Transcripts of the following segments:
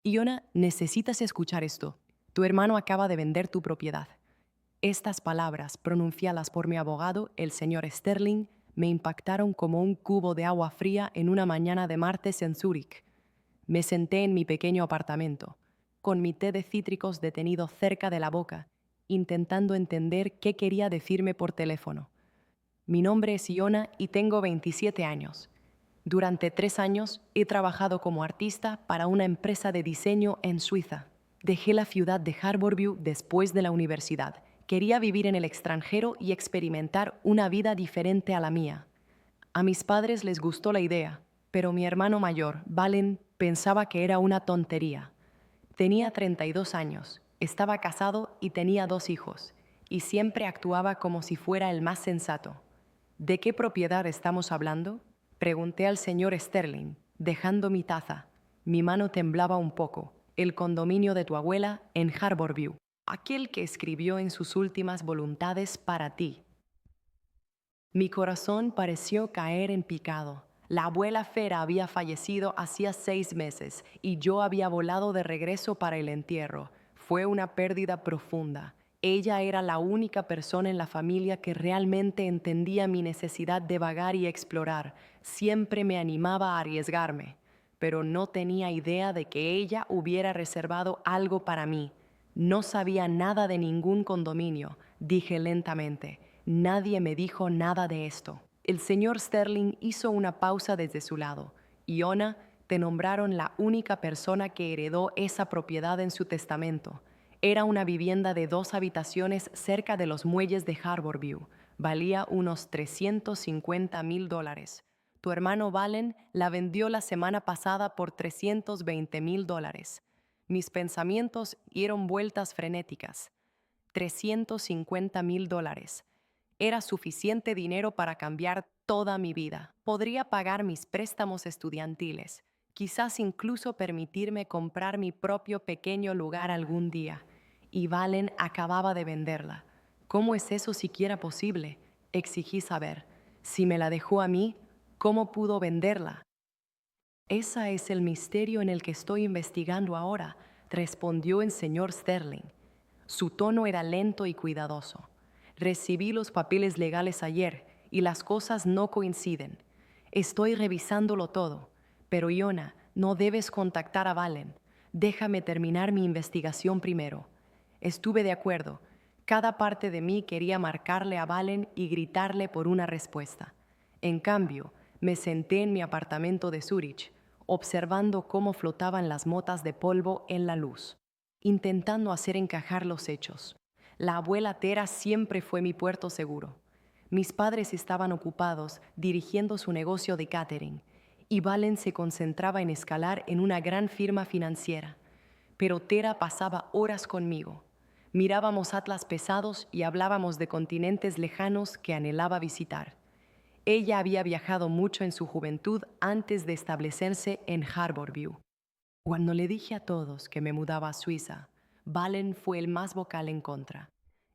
Iona, necesitas escuchar esto. Tu hermano acaba de vender tu propiedad. Estas palabras, pronunciadas por mi abogado, el señor Sterling, me impactaron como un cubo de agua fría en una mañana de martes en Zúrich. Me senté en mi pequeño apartamento, con mi té de cítricos detenido cerca de la boca, intentando entender qué quería decirme por teléfono. Mi nombre es Iona y tengo 27 años. Durante 3 años he trabajado como artista para una empresa de diseño en Suiza. Dejé la ciudad de Harborview después de la universidad. Quería vivir en el extranjero y experimentar una vida diferente a la mía. A mis padres les gustó la idea, pero mi hermano mayor, Valen, pensaba que era una tontería. Tenía 32 años, estaba casado y tenía 2 hijos, y siempre actuaba como si fuera el más sensato. ¿De qué propiedad estamos hablando? Pregunté al señor Sterling, dejando mi taza. Mi mano temblaba un poco. El condominio de tu abuela en Harborview. Aquel que escribió en sus últimas voluntades para ti. Mi corazón pareció caer en picado. La abuela Fera había fallecido hacía 6 meses y yo había volado de regreso para el entierro. Fue una pérdida profunda. Ella era la única persona en la familia que realmente entendía mi necesidad de vagar y explorar. Siempre me animaba a arriesgarme, pero no tenía idea de que ella hubiera reservado algo para mí. No sabía nada de ningún condominio, dije lentamente. Nadie me dijo nada de esto. El señor Sterling hizo una pausa desde su lado. Iona, te nombraron la única persona que heredó esa propiedad en su testamento. Era una vivienda de 2 habitaciones cerca de los muelles de Harborview. Valía unos $350,000. Tu hermano Valen la vendió la semana pasada por $320,000. Mis pensamientos dieron vueltas frenéticas. $350,000. Era suficiente dinero para cambiar toda mi vida. Podría pagar mis préstamos estudiantiles, quizás incluso permitirme comprar mi propio pequeño lugar algún día. Y Valen acababa de venderla. ¿Cómo es eso siquiera posible? Exigí saber. Si me la dejó a mí, ¿cómo pudo venderla? Ese es el misterio en el que estoy investigando ahora, respondió el señor Sterling. Su tono era lento y cuidadoso. Recibí los papeles legales ayer y las cosas no coinciden. Estoy revisándolo todo, pero Iona, no debes contactar a Valen. Déjame terminar mi investigación primero. Estuve de acuerdo. Cada parte de mí quería marcarle a Valen y gritarle por una respuesta. En cambio, me senté en mi apartamento de Zúrich, observando cómo flotaban las motas de polvo en la luz, intentando hacer encajar los hechos. La abuela Tera siempre fue mi puerto seguro. Mis padres estaban ocupados dirigiendo su negocio de catering y Valen se concentraba en escalar en una gran firma financiera. Pero Tera pasaba horas conmigo. Mirábamos atlas pesados y hablábamos de continentes lejanos que anhelaba visitar. Ella había viajado mucho en su juventud antes de establecerse en Harborview. Cuando le dije a todos que me mudaba a Suiza, Valen fue el más vocal en contra.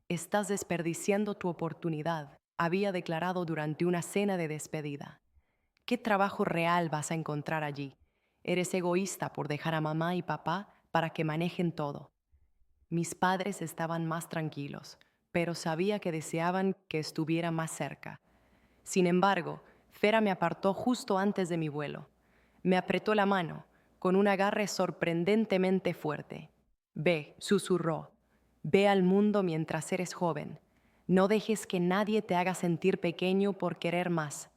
Estás desperdiciando tu oportunidad, había declarado durante una cena de despedida. ¿Qué trabajo real vas a encontrar allí? Eres egoísta por dejar a mamá y papá para que manejen todo. Mis padres estaban más tranquilos, pero sabía que deseaban que estuviera más cerca. Sin embargo, Fera me apartó justo antes de mi vuelo. Me apretó la mano, con un agarre sorprendentemente fuerte. Ve, susurró, ve al mundo mientras eres joven. No dejes que nadie te haga sentir pequeño por querer más.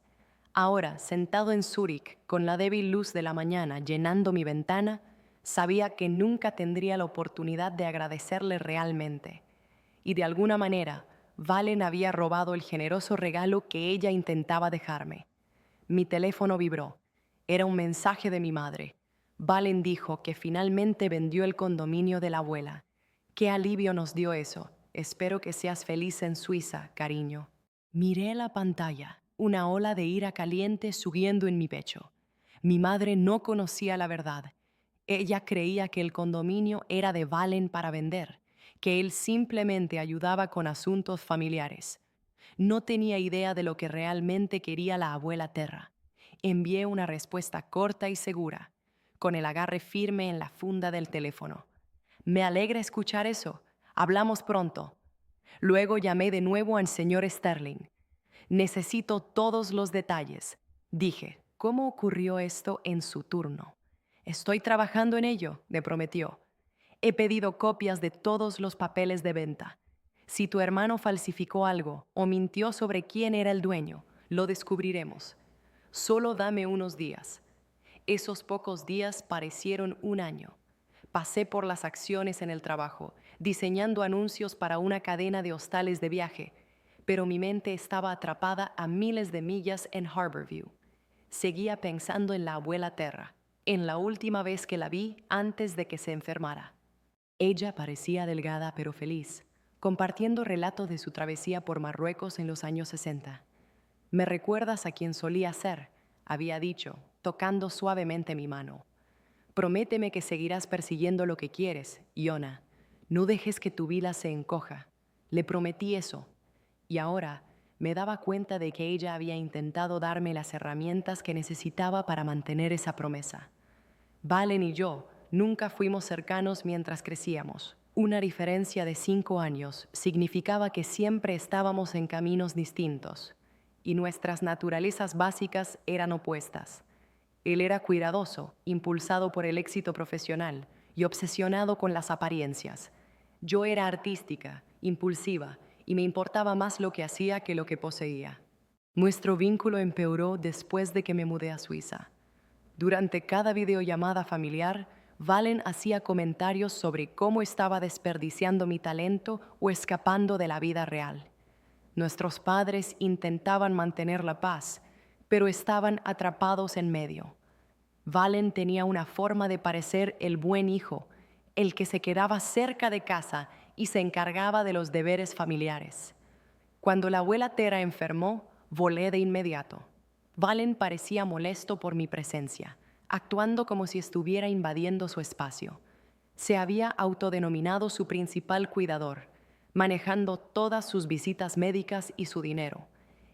Ahora, sentado en Zúrich, con la débil luz de la mañana llenando mi ventana, sabía que nunca tendría la oportunidad de agradecerle realmente. Y de alguna manera, Valen había robado el generoso regalo que ella intentaba dejarme. Mi teléfono vibró. Era un mensaje de mi madre. Valen dijo que finalmente vendió el condominio de la abuela. Qué alivio nos dio eso. Espero que seas feliz en Suiza, cariño. Miré la pantalla, una ola de ira caliente subiendo en mi pecho. Mi madre no conocía la verdad. Ella creía que el condominio era de Valen para vender, que él simplemente ayudaba con asuntos familiares. No tenía idea de lo que realmente quería la abuela Terra. Envié una respuesta corta y segura. con el agarre firme en la funda del teléfono. Me alegra escuchar eso. Hablamos pronto. Luego llamé de nuevo al señor Sterling. Necesito todos los detalles. Dije, ¿cómo ocurrió esto en su turno? Estoy trabajando en ello, me prometió. He pedido copias de todos los papeles de venta. Si tu hermano falsificó algo o mintió sobre quién era el dueño, lo descubriremos. Solo dame unos días. Esos pocos días parecieron un año. Pasé por las acciones en el trabajo, diseñando anuncios para una cadena de hostales de viaje, pero mi mente estaba atrapada a miles de millas en Harborview. Seguía pensando en la abuela Terra, en la última vez que la vi antes de que se enfermara. Ella parecía delgada pero feliz, compartiendo relatos de su travesía por Marruecos en los años 60. «Me recuerdas a quien solía ser», había dicho, tocando suavemente mi mano. «Prométeme que seguirás persiguiendo lo que quieres, Iona. No dejes que tu vida se encoja». Le prometí eso. Y ahora me daba cuenta de que ella había intentado darme las herramientas que necesitaba para mantener esa promesa. Valen y yo nunca fuimos cercanos mientras crecíamos. Una diferencia de 5 años significaba que siempre estábamos en caminos distintos, y nuestras naturalezas básicas eran opuestas. Él era cuidadoso, impulsado por el éxito profesional y obsesionado con las apariencias. Yo era artística, impulsiva, y me importaba más lo que hacía que lo que poseía. Nuestro vínculo empeoró después de que me mudé a Suiza. Durante cada videollamada familiar, Valen hacía comentarios sobre cómo estaba desperdiciando mi talento o escapando de la vida real. Nuestros padres intentaban mantener la paz, pero estaban atrapados en medio. Valen tenía una forma de parecer el buen hijo, el que se quedaba cerca de casa y se encargaba de los deberes familiares. Cuando la abuela Tera enfermó, volé de inmediato. Valen parecía molesto por mi presencia, actuando como si estuviera invadiendo su espacio. Se había autodenominado su principal cuidador, manejando todas sus visitas médicas y su dinero.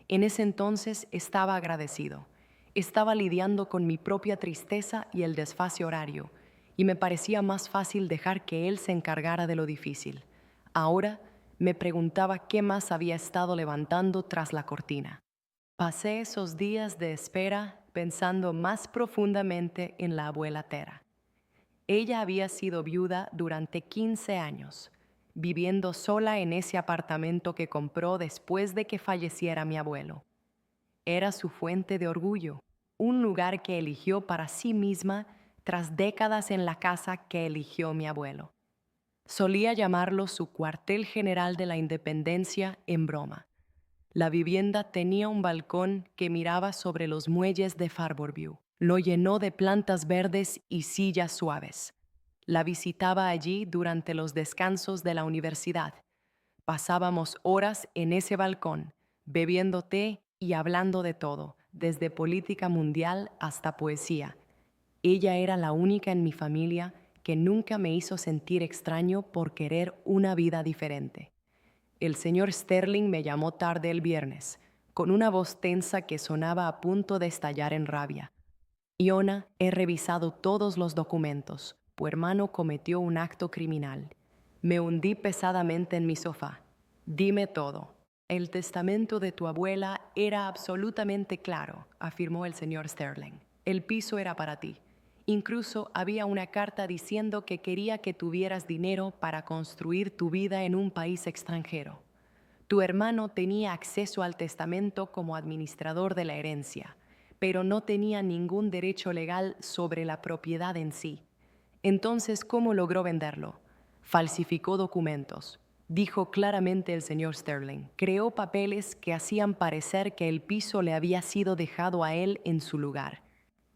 En ese entonces estaba agradecido. Estaba lidiando con mi propia tristeza y el desfase horario, y me parecía más fácil dejar que él se encargara de lo difícil. Ahora me preguntaba qué más había estado levantando tras la cortina. Pasé esos días de espera pensando más profundamente en la abuela Tera. Ella había sido viuda durante 15 años, viviendo sola en ese apartamento que compró después de que falleciera mi abuelo. Era su fuente de orgullo, un lugar que eligió para sí misma tras décadas en la casa que eligió mi abuelo. Solía llamarlo su cuartel general de la independencia en broma. La vivienda tenía un balcón que miraba sobre los muelles de Harborview. Lo llenó de plantas verdes y sillas suaves. La visitaba allí durante los descansos de la universidad. Pasábamos horas en ese balcón, bebiendo té y hablando de todo, desde política mundial hasta poesía. Ella era la única en mi familia que nunca me hizo sentir extraño por querer una vida diferente. El señor Sterling me llamó tarde el viernes, con una voz tensa que sonaba a punto de estallar en rabia. Iona, he revisado todos los documentos. Tu hermano cometió un acto criminal. Me hundí pesadamente en mi sofá. Dime todo. El testamento de tu abuela era absolutamente claro, afirmó el señor Sterling. El piso era para ti. Incluso había una carta diciendo que quería que tuvieras dinero para construir tu vida en un país extranjero. Tu hermano tenía acceso al testamento como administrador de la herencia, pero no tenía ningún derecho legal sobre la propiedad en sí. Entonces, ¿cómo logró venderlo? Falsificó documentos. Dijo claramente el señor Sterling. Creó papeles que hacían parecer que el piso le había sido dejado a él en su lugar.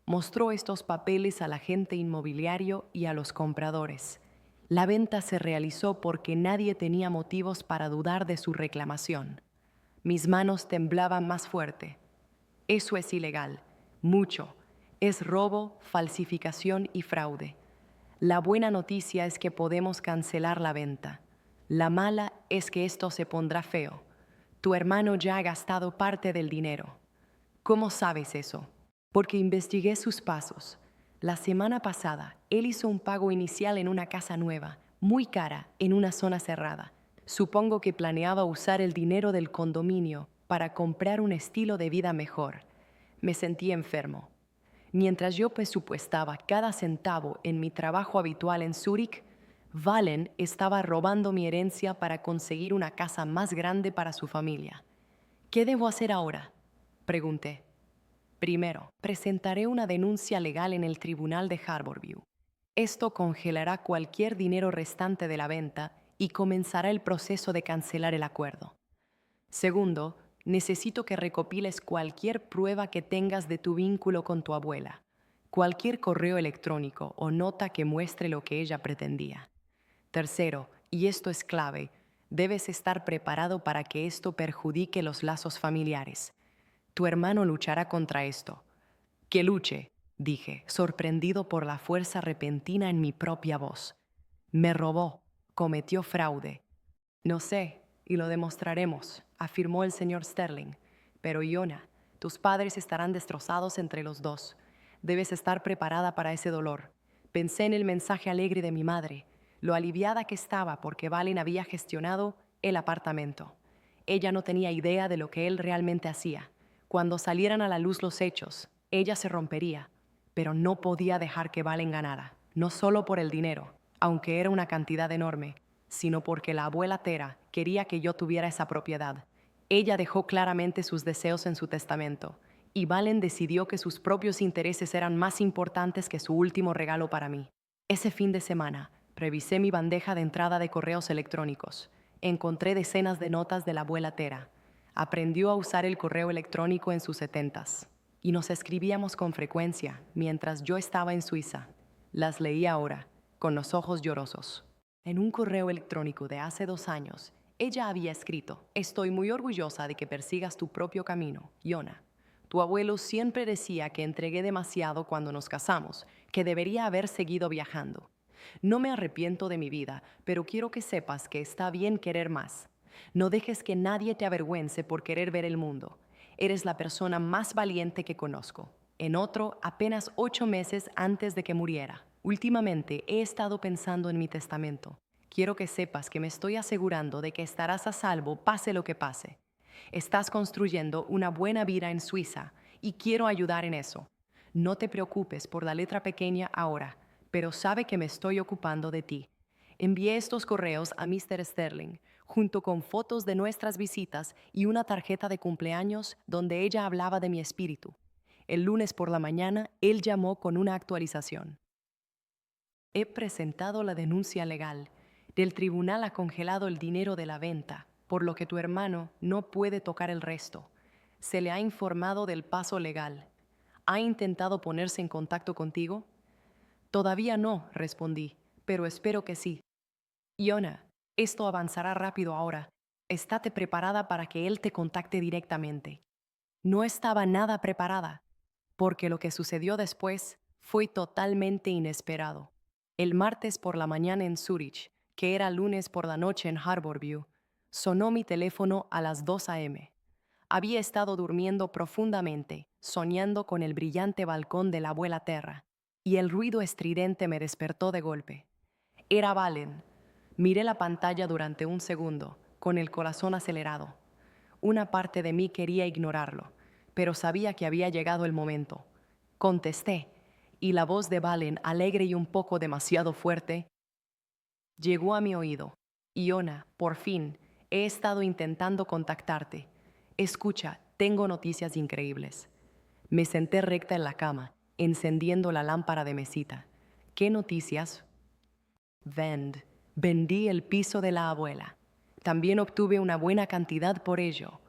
Mostró estos papeles al agente inmobiliario y a los compradores. La venta se realizó porque nadie tenía motivos para dudar de su reclamación. Mis manos temblaban más fuerte. Eso es ilegal, mucho. Es robo, falsificación y fraude. La buena noticia es que podemos cancelar la venta. La mala es que esto se pondrá feo. Tu hermano ya ha gastado parte del dinero. ¿Cómo sabes eso? Porque investigué sus pasos. La semana pasada, él hizo un pago inicial en una casa nueva, muy cara, en una zona cerrada. Supongo que planeaba usar el dinero del condominio para comprar un estilo de vida mejor. Me sentí enfermo. Mientras yo presupuestaba cada centavo en mi trabajo habitual en Zúrich, Valen estaba robando mi herencia para conseguir una casa más grande para su familia. ¿Qué debo hacer ahora?, pregunté. Primero, presentaré una denuncia legal en el tribunal de Harborview. Esto congelará cualquier dinero restante de la venta y comenzará el proceso de cancelar el acuerdo. Segundo, necesito que recopiles cualquier prueba que tengas de tu vínculo con tu abuela, cualquier correo electrónico o nota que muestre lo que ella pretendía. Tercero, y esto es clave, debes estar preparado para que esto perjudique los lazos familiares. Tu hermano luchará contra esto. Que luche, dije, sorprendido por la fuerza repentina en mi propia voz. Me robó, cometió fraude. No sé, y lo demostraremos, afirmó el señor Sterling. Pero Iona, tus padres estarán destrozados entre los dos. Debes estar preparada para ese dolor. Pensé en el mensaje alegre de mi madre, lo aliviada que estaba porque Valen había gestionado el apartamento. Ella no tenía idea de lo que él realmente hacía. Cuando salieran a la luz los hechos, ella se rompería, pero no podía dejar que Valen ganara, no solo por el dinero, aunque era una cantidad enorme, sino porque la abuela Tera quería que yo tuviera esa propiedad. Ella dejó claramente sus deseos en su testamento, y Valen decidió que sus propios intereses eran más importantes que su último regalo para mí. Ese fin de semana, revisé mi bandeja de entrada de correos electrónicos. Encontré decenas de notas de la abuela Tera. Aprendió a usar el correo electrónico en sus 70s, y nos escribíamos con frecuencia mientras yo estaba en Suiza. Las leí ahora, con los ojos llorosos. En un correo electrónico de hace 2 años, ella había escrito: estoy muy orgullosa de que persigas tu propio camino, Iona. Tu abuelo siempre decía que entregué demasiado cuando nos casamos, que debería haber seguido viajando. No me arrepiento de mi vida, pero quiero que sepas que está bien querer más. No dejes que nadie te avergüence por querer ver el mundo. Eres la persona más valiente que conozco. En otro, apenas 8 meses antes de que muriera. Últimamente he estado pensando en mi testamento. Quiero que sepas que me estoy asegurando de que estarás a salvo pase lo que pase. Estás construyendo una buena vida en Suiza y quiero ayudar en eso. No te preocupes por la letra pequeña ahora, pero sabe que me estoy ocupando de ti. Envié estos correos a Mr. Sterling, junto con fotos de nuestras visitas y una tarjeta de cumpleaños donde ella hablaba de mi espíritu. El lunes por la mañana, él llamó con una actualización. He presentado la denuncia legal. El tribunal ha congelado el dinero de la venta, por lo que tu hermano no puede tocar el resto. Se le ha informado del paso legal. ¿Ha intentado ponerse en contacto contigo? Todavía no, respondí, pero espero que sí. Iona, esto avanzará rápido ahora. Estate preparada para que él te contacte directamente. No estaba nada preparada, porque lo que sucedió después fue totalmente inesperado. El martes por la mañana en Zúrich, que era lunes por la noche en Harborview, sonó mi teléfono a las 2 a.m. Había estado durmiendo profundamente, soñando con el brillante balcón de la abuela Terra, y el ruido estridente me despertó de golpe. Era Valen. Miré la pantalla durante un segundo, con el corazón acelerado. Una parte de mí quería ignorarlo, pero sabía que había llegado el momento. Contesté, y la voz de Valen, alegre y un poco demasiado fuerte, llegó a mi oído. Iona, por fin, he estado intentando contactarte. Escucha, tengo noticias increíbles. Me senté recta en la cama, encendiendo la lámpara de mesita. ¿Qué noticias? Vendí el piso de la abuela. También obtuve una buena cantidad por ello.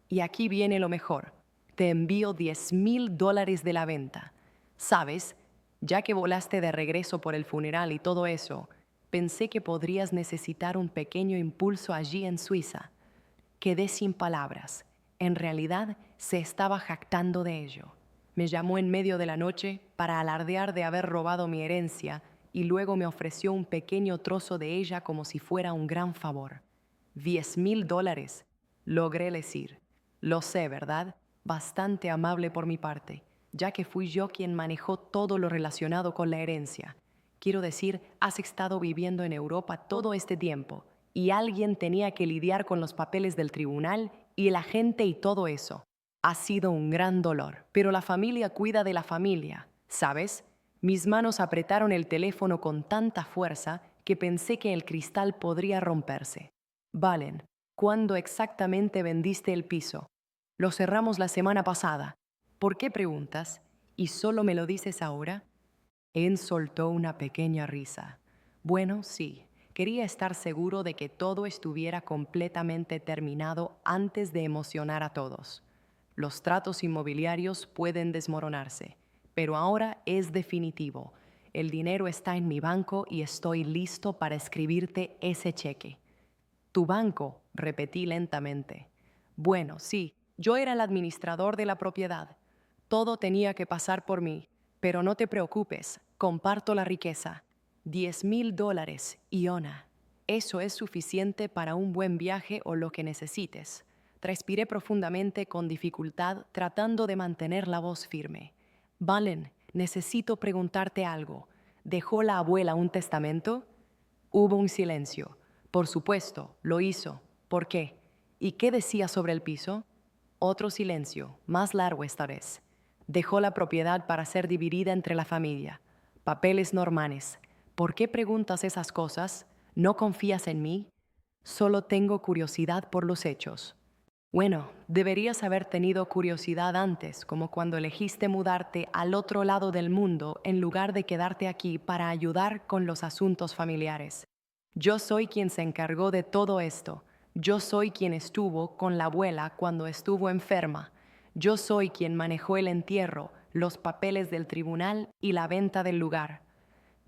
Y aquí viene lo mejor. Te envío $10,000 de la venta. ¿Sabes? Ya que volaste de regreso por el funeral y todo eso, pensé que podrías necesitar un pequeño impulso allí en Suiza. Quedé sin palabras. En realidad, se estaba jactando de ello. Me llamó en medio de la noche para alardear de haber robado mi herencia y luego me ofreció un pequeño trozo de ella como si fuera un gran favor. $10,000, logré decir. Lo sé, ¿verdad? Bastante amable por mi parte. ya que fui yo quien manejó todo lo relacionado con la herencia. Quiero decir, has estado viviendo en Europa todo este tiempo y alguien tenía que lidiar con los papeles del tribunal y el agente y todo eso. Ha sido un gran dolor, pero la familia cuida de la familia, ¿sabes? Mis manos apretaron el teléfono con tanta fuerza que pensé que el cristal podría romperse. Valen, ¿cuándo exactamente vendiste el piso? Lo cerramos la semana pasada. ¿Por qué preguntas? ¿Y solo me lo dices ahora? Él soltó una pequeña risa. Bueno, sí, quería estar seguro de que todo estuviera completamente terminado antes de emocionar a todos. Los tratos inmobiliarios pueden desmoronarse, pero ahora es definitivo. El dinero está en mi banco y estoy listo para escribirte ese cheque. Tu banco, repetí lentamente. Bueno, sí, yo era el administrador de la propiedad. Todo tenía que pasar por mí, pero no te preocupes, comparto la riqueza. $10,000, Iona. Eso es suficiente para un buen viaje o lo que necesites. Respiré profundamente con dificultad, tratando de mantener la voz firme. Valen, necesito preguntarte algo. ¿Dejó la abuela un testamento? Hubo un silencio. Por supuesto, lo hizo. ¿Por qué? ¿Y qué decía sobre el piso? Otro silencio, más largo esta vez. Dejó la propiedad para ser dividida entre la familia. Papeles normales. ¿Por qué preguntas esas cosas? ¿No confías en mí? Solo tengo curiosidad por los hechos. Bueno, deberías haber tenido curiosidad antes, como cuando elegiste mudarte al otro lado del mundo en lugar de quedarte aquí para ayudar con los asuntos familiares. Yo soy quien se encargó de todo esto. Yo soy quien estuvo con la abuela cuando estuvo enferma. Yo soy quien manejó el entierro, los papeles del tribunal y la venta del lugar.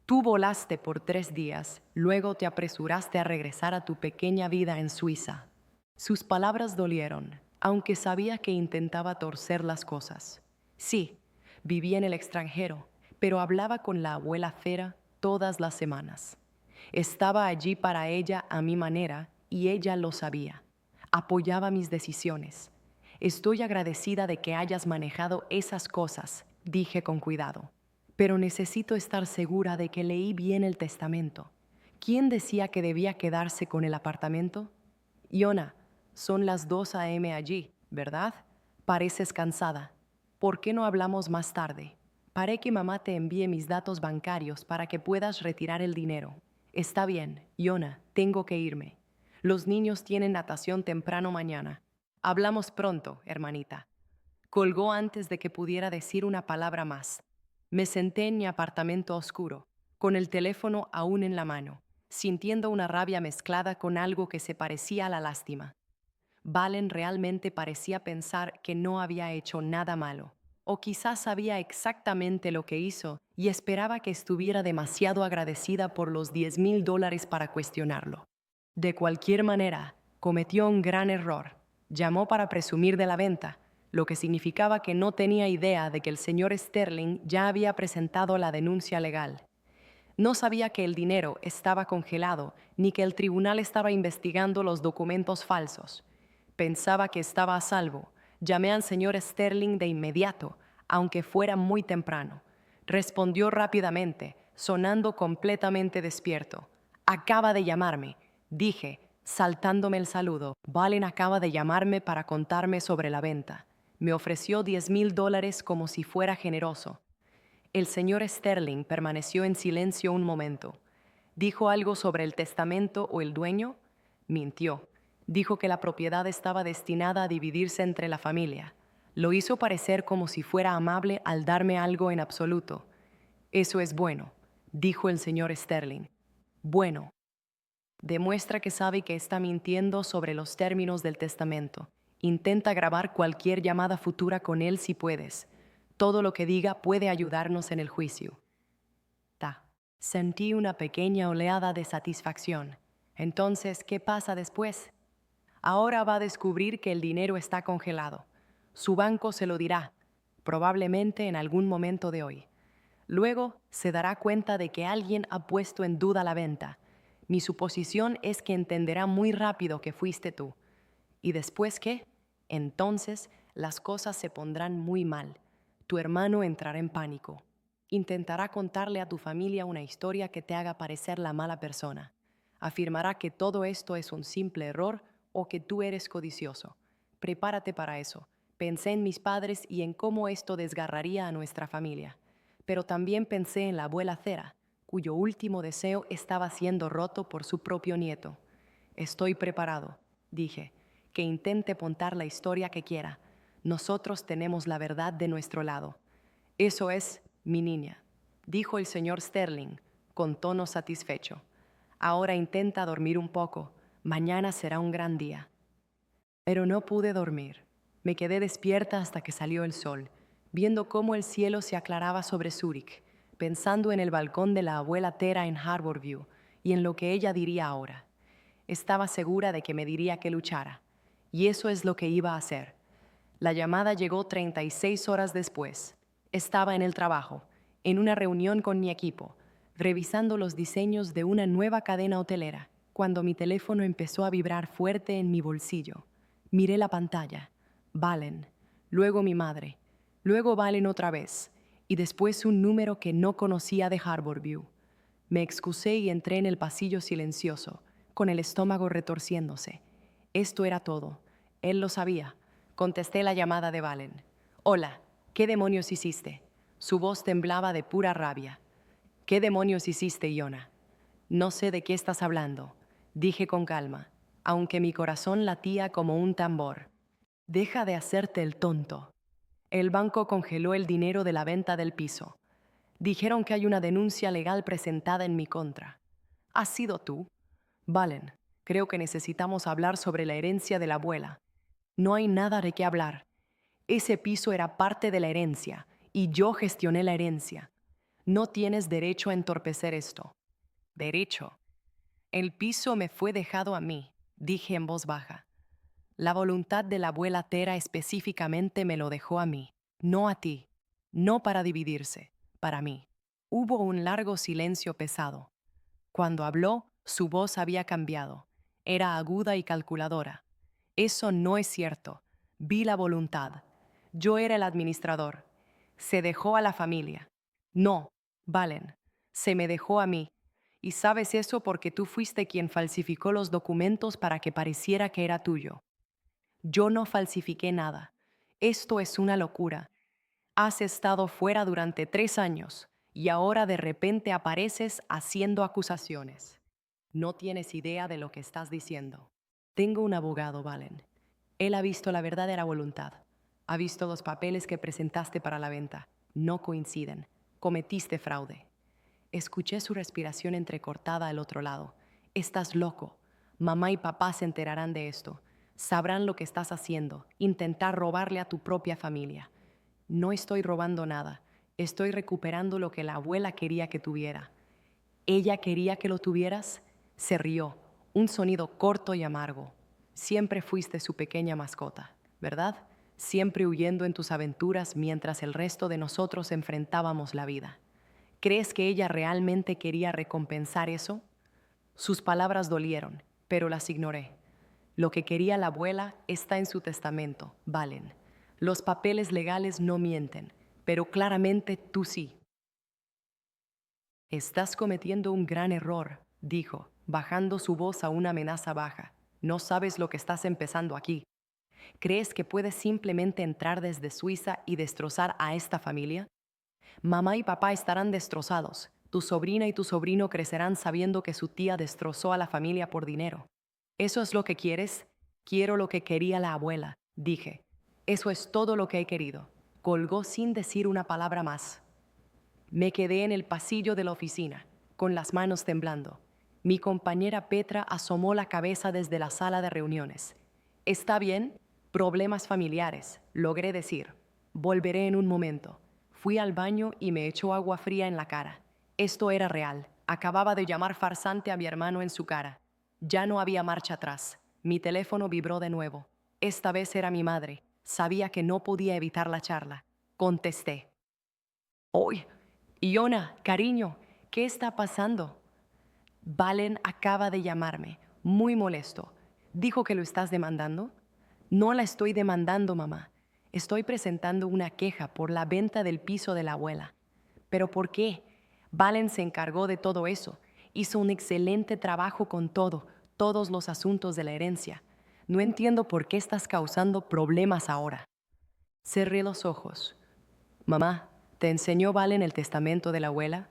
Tú volaste por 3 días, luego te apresuraste a regresar a tu pequeña vida en Suiza. Sus palabras dolieron, aunque sabía que intentaba torcer las cosas. Sí, vivía en el extranjero, pero hablaba con la abuela Cera todas las semanas. Estaba allí para ella a mi manera y ella lo sabía. Apoyaba mis decisiones. Estoy agradecida de que hayas manejado esas cosas, dije con cuidado. Pero necesito estar segura de que leí bien el testamento. ¿Quién decía que debía quedarse con el apartamento? Iona, son las 2 a.m. allí, ¿verdad? Pareces cansada. ¿Por qué no hablamos más tarde? Haré que mamá te envíe mis datos bancarios para que puedas retirar el dinero. Está bien, Iona, tengo que irme. Los niños tienen natación temprano mañana. Hablamos pronto, hermanita. Colgó antes de que pudiera decir una palabra más. Me senté en mi apartamento oscuro, con el teléfono aún en la mano, sintiendo una rabia mezclada con algo que se parecía a la lástima. Valen realmente parecía pensar que no había hecho nada malo, o quizás sabía exactamente lo que hizo y esperaba que estuviera demasiado agradecida por los $10,000 para cuestionarlo. De cualquier manera, cometió un gran error. Llamó para presumir de la venta, lo que significaba que no tenía idea de que el señor Sterling ya había presentado la denuncia legal. No sabía que el dinero estaba congelado ni que el tribunal estaba investigando los documentos falsos. Pensaba que estaba a salvo. Llamé al señor Sterling de inmediato, aunque fuera muy temprano. Respondió rápidamente, sonando completamente despierto. Acaba de llamarme, dije, saltándome el saludo. Valen acaba de llamarme para contarme sobre la venta. Me ofreció $10,000 como si fuera generoso. El señor Sterling permaneció en silencio un momento. ¿Dijo algo sobre el testamento o el dueño? Mintió. Dijo que la propiedad estaba destinada a dividirse entre la familia. Lo hizo parecer como si fuera amable al darme algo en absoluto. Eso es bueno, dijo el señor Sterling. Bueno. Demuestra que sabe que está mintiendo sobre los términos del testamento. Intenta grabar cualquier llamada futura con él si puedes. Todo lo que diga puede ayudarnos en el juicio. Sentí una pequeña oleada de satisfacción. Entonces, ¿qué pasa después? Ahora va a descubrir que el dinero está congelado. Su banco se lo dirá, probablemente en algún momento de hoy. Luego se dará cuenta de que alguien ha puesto en duda la venta. Mi suposición es que entenderá muy rápido que fuiste tú. ¿Y después qué? Entonces las cosas se pondrán muy mal. Tu hermano entrará en pánico. Intentará contarle a tu familia una historia que te haga parecer la mala persona. Afirmará que todo esto es un simple error o que tú eres codicioso. Prepárate para eso. Pensé en mis padres y en cómo esto desgarraría a nuestra familia. Pero también pensé en la abuela Cera, cuyo último deseo estaba siendo roto por su propio nieto. Estoy preparado, dije, que intente contar la historia que quiera. Nosotros tenemos la verdad de nuestro lado. Eso es, mi niña, dijo el señor Sterling, con tono satisfecho. Ahora intenta dormir un poco. Mañana será un gran día. Pero no pude dormir. Me quedé despierta hasta que salió el sol, viendo cómo el cielo se aclaraba sobre Zúrich, pensando en el balcón de la abuela Tera en Harborview y en lo que ella diría ahora. Estaba segura de que me diría que luchara, y eso es lo que iba a hacer. La llamada llegó 36 horas después. Estaba en el trabajo, en una reunión con mi equipo, revisando los diseños de una nueva cadena hotelera, cuando mi teléfono empezó a vibrar fuerte en mi bolsillo. Miré la pantalla. Valen. Luego mi madre. Luego Valen otra vez. Y después un número que no conocía de Harborview. Me excusé y entré en el pasillo silencioso, con el estómago retorciéndose. Esto era todo. Él lo sabía. Contesté la llamada de Valen. Hola, ¿qué demonios hiciste? Su voz temblaba de pura rabia. ¿Qué demonios hiciste, Iona? No sé de qué estás hablando, dije con calma, aunque mi corazón latía como un tambor. Deja de hacerte el tonto. El banco congeló el dinero de la venta del piso. Dijeron que hay una denuncia legal presentada en mi contra. ¿Has sido tú? Valen, creo que necesitamos hablar sobre la herencia de la abuela. No hay nada de qué hablar. Ese piso era parte de la herencia y yo gestioné la herencia. No tienes derecho a entorpecer esto. ¿Derecho? El piso me fue dejado a mí, dije en voz baja. La voluntad de la abuela Tera específicamente me lo dejó a mí, no a ti, no para dividirse, para mí. Hubo un largo silencio pesado. Cuando habló, su voz había cambiado. Era aguda y calculadora. Eso no es cierto. Vi la voluntad. Yo era el administrador. Se dejó a la familia. No, Valen, se me dejó a mí. Y sabes eso porque tú fuiste quien falsificó los documentos para que pareciera que era tuyo. Yo no falsifiqué nada. Esto es una locura. Has estado fuera durante 3 años y ahora de repente apareces haciendo acusaciones. No tienes idea de lo que estás diciendo. Tengo un abogado, Valen. Él ha visto la verdadera voluntad. Ha visto los papeles que presentaste para la venta. No coinciden. Cometiste fraude. Escuché su respiración entrecortada al otro lado. Estás loco. Mamá y papá se enterarán de esto. Sabrán lo que estás haciendo. Intentar robarle a tu propia familia. No estoy robando nada. Estoy recuperando lo que la abuela quería que tuviera. ¿Ella quería que lo tuvieras? Se rió. Un sonido corto y amargo. Siempre fuiste su pequeña mascota, ¿verdad? Siempre huyendo en tus aventuras mientras el resto de nosotros enfrentábamos la vida. ¿Crees que ella realmente quería recompensar eso? Sus palabras dolieron, pero las ignoré. Lo que quería la abuela está en su testamento, Valen. Los papeles legales no mienten, pero claramente tú sí. Estás cometiendo un gran error, dijo, bajando su voz a una amenaza baja. No sabes lo que estás empezando aquí. ¿Crees que puedes simplemente entrar desde Suiza y destrozar a esta familia? Mamá y papá estarán destrozados. Tu sobrina y tu sobrino crecerán sabiendo que su tía destrozó a la familia por dinero. ¿Eso es lo que quieres? Quiero lo que quería la abuela, dije. Eso es todo lo que he querido. Colgó sin decir una palabra más. Me quedé en el pasillo de la oficina, con las manos temblando. Mi compañera Petra asomó la cabeza desde la sala de reuniones. ¿Está bien? Problemas familiares, logré decir. Volveré en un momento. Fui al baño y me echó agua fría en la cara. Esto era real. Acababa de llamar farsante a mi hermano en su cara. Ya no había marcha atrás. Mi teléfono vibró de nuevo. Esta vez era mi madre. Sabía que no podía evitar la charla. Contesté. ¡Oy! Iona, cariño, ¿qué está pasando? Valen acaba de llamarme, muy molesto. ¿Dijo que lo estás demandando? No la estoy demandando, mamá. Estoy presentando una queja por la venta del piso de la abuela. ¿Pero por qué? Valen se encargó de todo eso. Hizo un excelente trabajo con todos los asuntos de la herencia. No entiendo por qué estás causando problemas ahora. Cerré los ojos. Mamá, ¿te enseñó Valen el testamento de la abuela?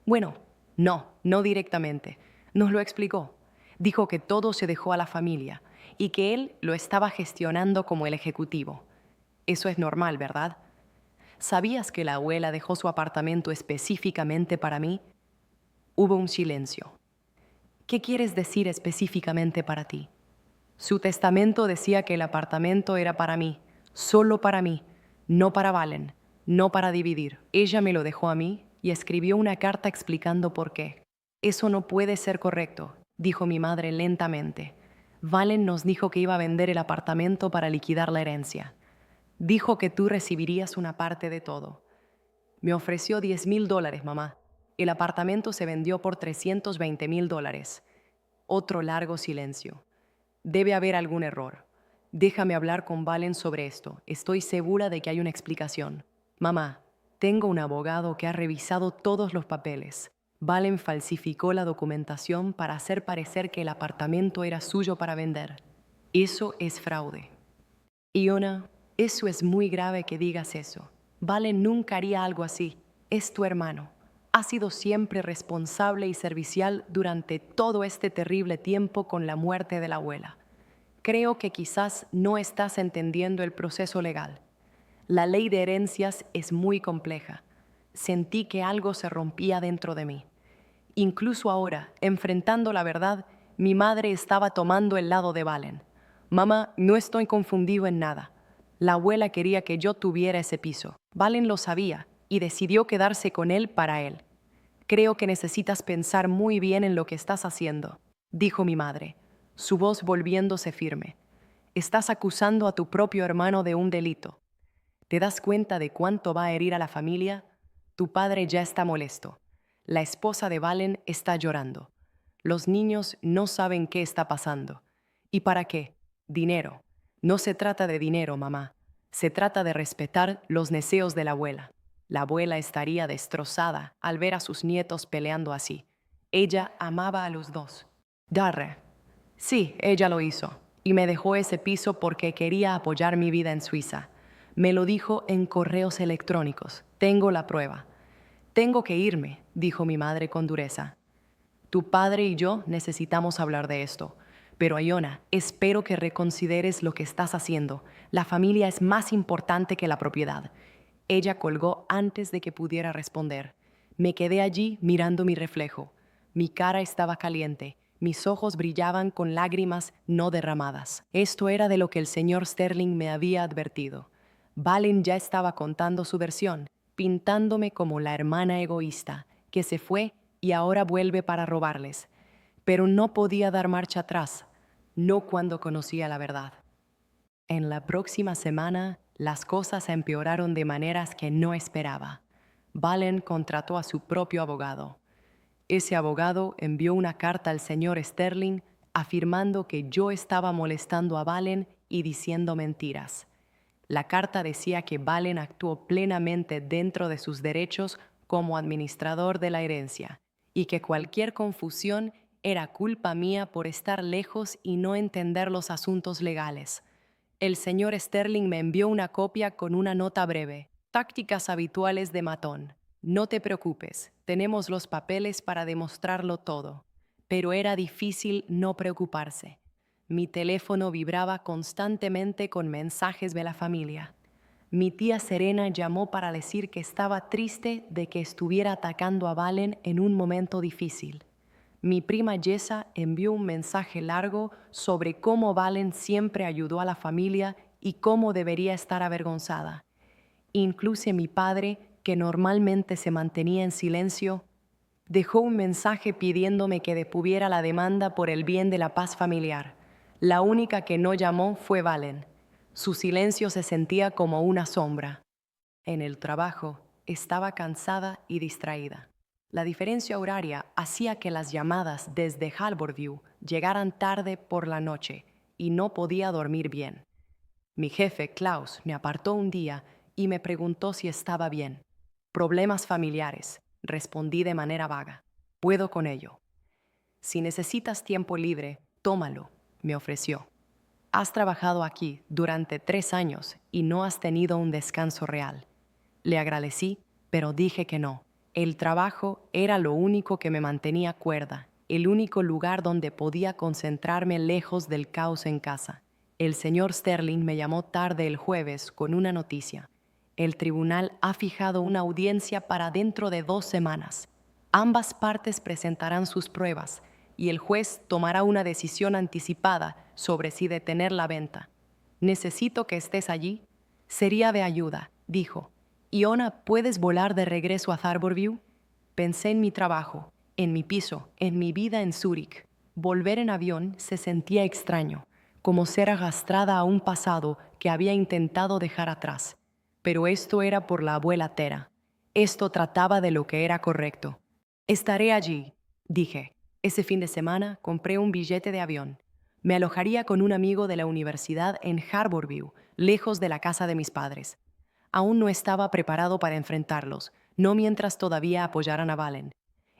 Bueno, no directamente. Nos lo explicó. Dijo que todo se dejó a la familia y que él lo estaba gestionando como el ejecutivo. Eso es normal, ¿verdad? ¿Sabías que la abuela dejó su apartamento específicamente para mí? Hubo un silencio. ¿Qué quieres decir específicamente para ti? Su testamento decía que el apartamento era para mí, solo para mí, no para Valen, no para dividir. Ella me lo dejó a mí y escribió una carta explicando por qué. Eso no puede ser correcto, dijo mi madre lentamente. Valen nos dijo que iba a vender el apartamento para liquidar la herencia. Dijo que tú recibirías una parte de todo. Me ofreció $10,000, mamá. El apartamento se vendió por $320,000. Otro largo silencio. Debe haber algún error. Déjame hablar con Valen sobre esto. Estoy segura de que hay una explicación. Mamá, tengo un abogado que ha revisado todos los papeles. Valen falsificó la documentación para hacer parecer que el apartamento era suyo para vender. Eso es fraude. Iona, eso es muy grave que digas eso. Valen nunca haría algo así. Es tu hermano. Ha sido siempre responsable y servicial durante todo este terrible tiempo con la muerte de la abuela. Creo que quizás no estás entendiendo el proceso legal. La ley de herencias es muy compleja. Sentí que algo se rompía dentro de mí. Incluso ahora, enfrentando la verdad, mi madre estaba tomando el lado de Valen. Mamá, no estoy confundido en nada. La abuela quería que yo tuviera ese piso. Valen lo sabía y decidió quedarse con él para él. Creo que necesitas pensar muy bien en lo que estás haciendo, dijo mi madre, su voz volviéndose firme. Estás acusando a tu propio hermano de un delito. ¿Te das cuenta de cuánto va a herir a la familia? Tu padre ya está molesto. La esposa de Valen está llorando. Los niños no saben qué está pasando. ¿Y para qué? Dinero. No se trata de dinero, mamá. Se trata de respetar los deseos de la abuela. La abuela estaría destrozada al ver a sus nietos peleando así. Ella amaba a los dos. Darre. Sí, ella lo hizo. Y me dejó ese piso porque quería apoyar mi vida en Suiza. Me lo dijo en correos electrónicos. Tengo la prueba. Tengo que irme, dijo mi madre con dureza. Tu padre y yo necesitamos hablar de esto. Pero Iona, espero que reconsideres lo que estás haciendo. La familia es más importante que la propiedad. Ella colgó antes de que pudiera responder. Me quedé allí mirando mi reflejo. Mi cara estaba caliente. Mis ojos brillaban con lágrimas no derramadas. Esto era de lo que el señor Sterling me había advertido. Valen ya estaba contando su versión, pintándome como la hermana egoísta, que se fue y ahora vuelve para robarles. Pero no podía dar marcha atrás, no cuando conocía la verdad. En la próxima semana, las cosas empeoraron de maneras que no esperaba. Valen contrató a su propio abogado. Ese abogado envió una carta al señor Sterling afirmando que yo estaba molestando a Valen y diciendo mentiras. La carta decía que Valen actuó plenamente dentro de sus derechos como administrador de la herencia y que cualquier confusión era culpa mía por estar lejos y no entender los asuntos legales. El señor Sterling me envió una copia con una nota breve. Tácticas habituales de matón. No te preocupes, tenemos los papeles para demostrarlo todo. Pero era difícil no preocuparse. Mi teléfono vibraba constantemente con mensajes de la familia. Mi tía Serena llamó para decir que estaba triste de que estuviera atacando a Valen en un momento difícil. Mi prima Jessa envió un mensaje largo sobre cómo Valen siempre ayudó a la familia y cómo debería estar avergonzada. Incluso mi padre, que normalmente se mantenía en silencio, dejó un mensaje pidiéndome que depuviera la demanda por el bien de la paz familiar. La única que no llamó fue Valen. Su silencio se sentía como una sombra. En el trabajo, estaba cansada y distraída. La diferencia horaria hacía que las llamadas desde Harborview llegaran tarde por la noche y no podía dormir bien. Mi jefe, Klaus, me apartó un día y me preguntó si estaba bien. Problemas familiares, respondí de manera vaga. Puedo con ello. Si necesitas tiempo libre, tómalo, me ofreció. Has trabajado aquí durante 3 años y no has tenido un descanso real. Le agradecí, pero dije que no. El trabajo era lo único que me mantenía cuerda, el único lugar donde podía concentrarme lejos del caos en casa. El señor Sterling me llamó tarde el jueves con una noticia. El tribunal ha fijado una audiencia para dentro de 2 semanas. Ambas partes presentarán sus pruebas y el juez tomará una decisión anticipada sobre si detener la venta. Necesito que estés allí. Sería de ayuda, dijo. Iona, ¿puedes volar de regreso a Harborview? Pensé en mi trabajo, en mi piso, en mi vida en Zúrich. Volver en avión se sentía extraño, como ser arrastrada a un pasado que había intentado dejar atrás. Pero esto era por la abuela Tera. Esto trataba de lo que era correcto. Estaré allí, dije. Ese fin de semana compré un billete de avión. Me alojaría con un amigo de la universidad en Harborview, lejos de la casa de mis padres. Aún no estaba preparado para enfrentarlos, no mientras todavía apoyaran a Valen.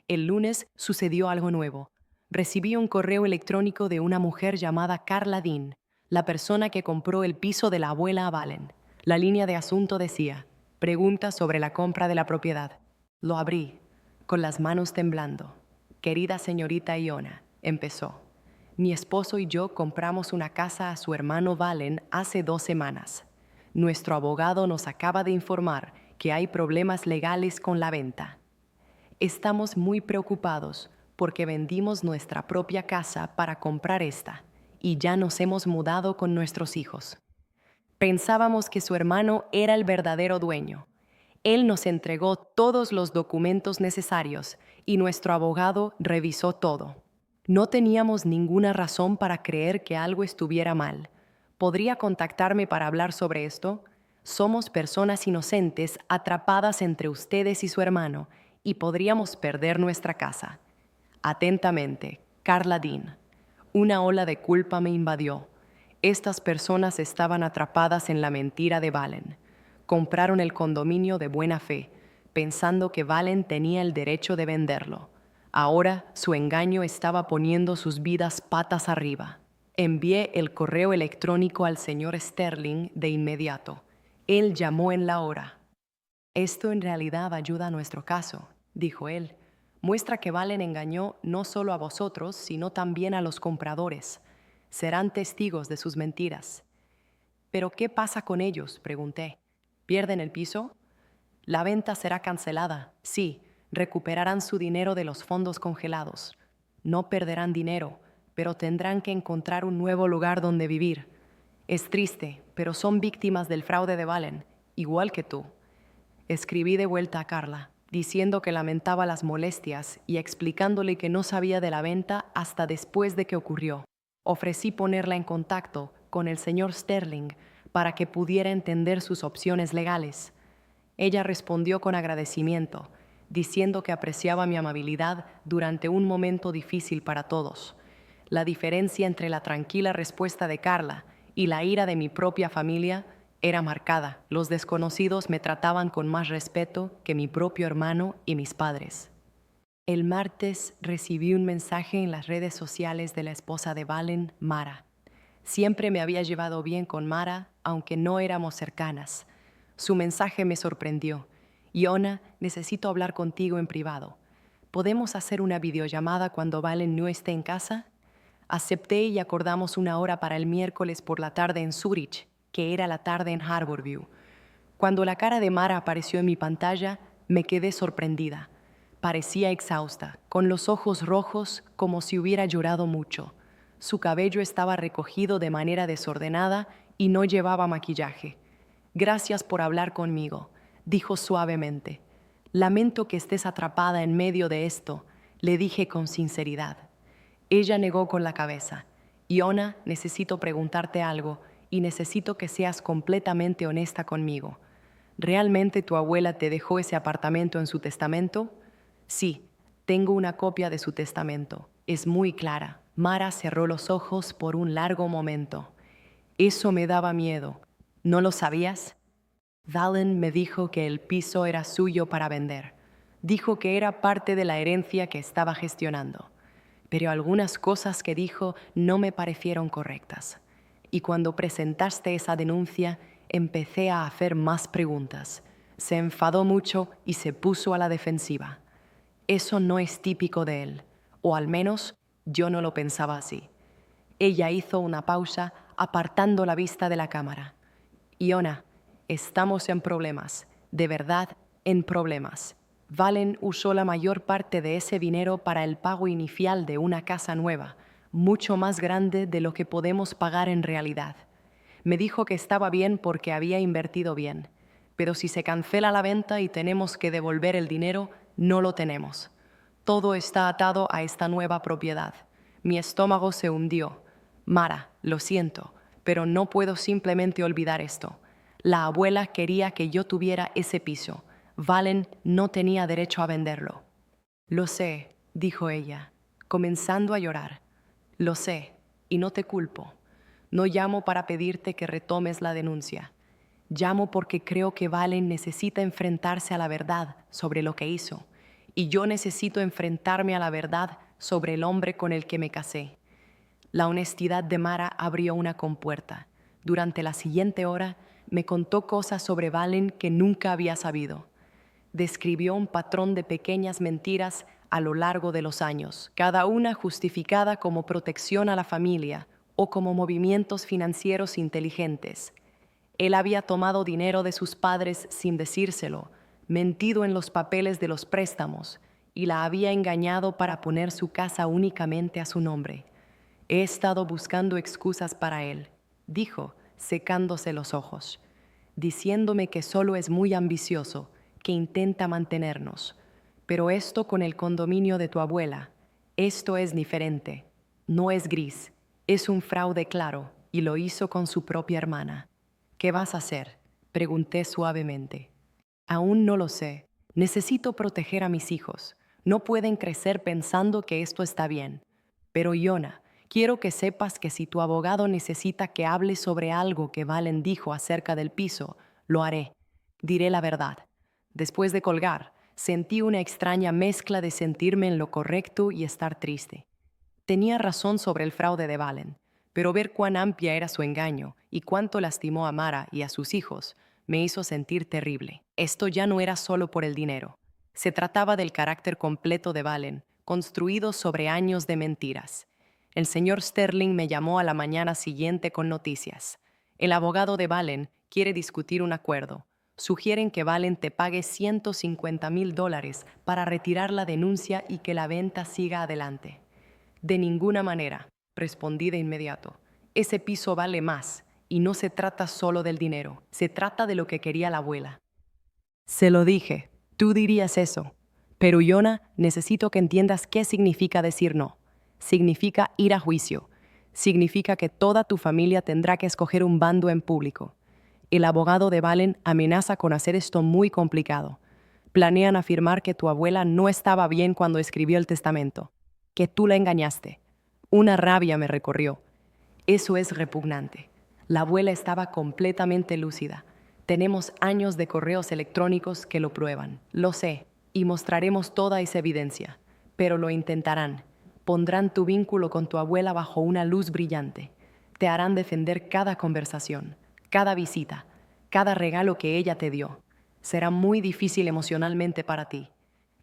El lunes sucedió algo nuevo. Recibí un correo electrónico de una mujer llamada Carla Dean, la persona que compró el piso de la abuela a Valen. La línea de asunto decía: pregunta sobre la compra de la propiedad. Lo abrí, con las manos temblando. Querida señorita Iona, empezó. Mi esposo y yo compramos una casa a su hermano Valen hace 2 semanas. Nuestro abogado nos acaba de informar que hay problemas legales con la venta. Estamos muy preocupados porque vendimos nuestra propia casa para comprar esta y ya nos hemos mudado con nuestros hijos. Pensábamos que su hermano era el verdadero dueño. Él nos entregó todos los documentos necesarios y nuestro abogado revisó todo. No teníamos ninguna razón para creer que algo estuviera mal. ¿Podría contactarme para hablar sobre esto? Somos personas inocentes atrapadas entre ustedes y su hermano y podríamos perder nuestra casa. Atentamente, Carla Dean. Una ola de culpa me invadió. Estas personas estaban atrapadas en la mentira de Valen. Compraron el condominio de buena fe, pensando que Valen tenía el derecho de venderlo. Ahora su engaño estaba poniendo sus vidas patas arriba. Envié el correo electrónico al señor Sterling de inmediato. Él llamó en la hora. Esto en realidad ayuda a nuestro caso, dijo él. Muestra que Valen engañó no solo a vosotros, sino también a los compradores. Serán testigos de sus mentiras. ¿Pero qué pasa con ellos?, pregunté. ¿Pierden el piso? La venta será cancelada, sí. Recuperarán su dinero de los fondos congelados. No perderán dinero, pero tendrán que encontrar un nuevo lugar donde vivir. Es triste, pero son víctimas del fraude de Valen, igual que tú. Escribí de vuelta a Carla, diciendo que lamentaba las molestias y explicándole que no sabía de la venta hasta después de que ocurrió. Ofrecí ponerla en contacto con el señor Sterling para que pudiera entender sus opciones legales. Ella respondió con agradecimiento, diciendo que apreciaba mi amabilidad durante un momento difícil para todos. La diferencia entre la tranquila respuesta de Carla y la ira de mi propia familia era marcada. Los desconocidos me trataban con más respeto que mi propio hermano y mis padres. El martes recibí un mensaje en las redes sociales de la esposa de Valen, Mara. Siempre me había llevado bien con Mara, aunque no éramos cercanas. Su mensaje me sorprendió. Iona, necesito hablar contigo en privado. ¿Podemos hacer una videollamada cuando Valen no esté en casa? Acepté y acordamos una hora para el miércoles por la tarde en Zúrich, que era la tarde en Harborview. Cuando la cara de Mara apareció en mi pantalla, me quedé sorprendida. Parecía exhausta, con los ojos rojos como si hubiera llorado mucho. Su cabello estaba recogido de manera desordenada y no llevaba maquillaje. Gracias por hablar conmigo, dijo suavemente. Lamento que estés atrapada en medio de esto, le dije con sinceridad. Ella negó con la cabeza. Iona, necesito preguntarte algo y necesito que seas completamente honesta conmigo. ¿Realmente tu abuela te dejó ese apartamento en su testamento? Sí, tengo una copia de su testamento. Es muy clara. Mara cerró los ojos por un largo momento. Eso me daba miedo. ¿No lo sabías? Valen me dijo que el piso era suyo para vender. Dijo que era parte de la herencia que estaba gestionando. Pero algunas cosas que dijo no me parecieron correctas. Y cuando presentaste esa denuncia, empecé a hacer más preguntas. Se enfadó mucho y se puso a la defensiva. Eso no es típico de él, o al menos yo no lo pensaba así. Ella hizo una pausa, apartando la vista de la cámara. Iona, estamos en problemas, de verdad en problemas. Valen usó la mayor parte de ese dinero para el pago inicial de una casa nueva, mucho más grande de lo que podemos pagar en realidad. Me dijo que estaba bien porque había invertido bien, pero si se cancela la venta y tenemos que devolver el dinero, no lo tenemos. Todo está atado a esta nueva propiedad. Mi estómago se hundió. Mara, lo siento, pero no puedo simplemente olvidar esto. La abuela quería que yo tuviera ese piso. Valen no tenía derecho a venderlo. Lo sé, dijo ella, comenzando a llorar. Lo sé, y no te culpo. No llamo para pedirte que retomes la denuncia. Llamo porque creo que Valen necesita enfrentarse a la verdad sobre lo que hizo, y yo necesito enfrentarme a la verdad sobre el hombre con el que me casé. La honestidad de Mara abrió una compuerta. Durante la siguiente hora me contó cosas sobre Valen que nunca había sabido. Describió un patrón de pequeñas mentiras a lo largo de los años, cada una justificada como protección a la familia o como movimientos financieros inteligentes. Él había tomado dinero de sus padres sin decírselo, mentido en los papeles de los préstamos y la había engañado para poner su casa únicamente a su nombre. He estado buscando excusas para él, dijo, secándose los ojos, diciéndome que solo es muy ambicioso, que intenta mantenernos. Pero esto con el condominio de tu abuela, esto es diferente. No es gris, es un fraude claro, y lo hizo con su propia hermana. ¿Qué vas a hacer?, pregunté suavemente. Aún no lo sé. Necesito proteger a mis hijos. No pueden crecer pensando que esto está bien. Pero Iona, quiero que sepas que si tu abogado necesita que hable sobre algo que Valen dijo acerca del piso, lo haré. Diré la verdad. Después de colgar, sentí una extraña mezcla de sentirme en lo correcto y estar triste. Tenía razón sobre el fraude de Valen, pero ver cuán amplia era su engaño y cuánto lastimó a Mara y a sus hijos me hizo sentir terrible. Esto ya no era solo por el dinero. Se trataba del carácter completo de Valen, construido sobre años de mentiras. El señor Sterling me llamó a la mañana siguiente con noticias. El abogado de Valen quiere discutir un acuerdo. Sugieren que Valen te pague $150,000 para retirar la denuncia y que la venta siga adelante. De ninguna manera, respondí de inmediato. Ese piso vale más, y no se trata solo del dinero, se trata de lo que quería la abuela. Se lo dije, tú dirías eso. Pero Iona, necesito que entiendas qué significa decir no. Significa ir a juicio. Significa que toda tu familia tendrá que escoger un bando en público. El abogado de Valen amenaza con hacer esto muy complicado. Planean afirmar que tu abuela no estaba bien cuando escribió el testamento, que tú la engañaste. Una rabia me recorrió. Eso es repugnante. La abuela estaba completamente lúcida. Tenemos años de correos electrónicos que lo prueban. Lo sé, y mostraremos toda esa evidencia. Pero lo intentarán. Pondrán tu vínculo con tu abuela bajo una luz brillante. Te harán defender cada conversación, cada visita, cada regalo que ella te dio. Será muy difícil emocionalmente para ti.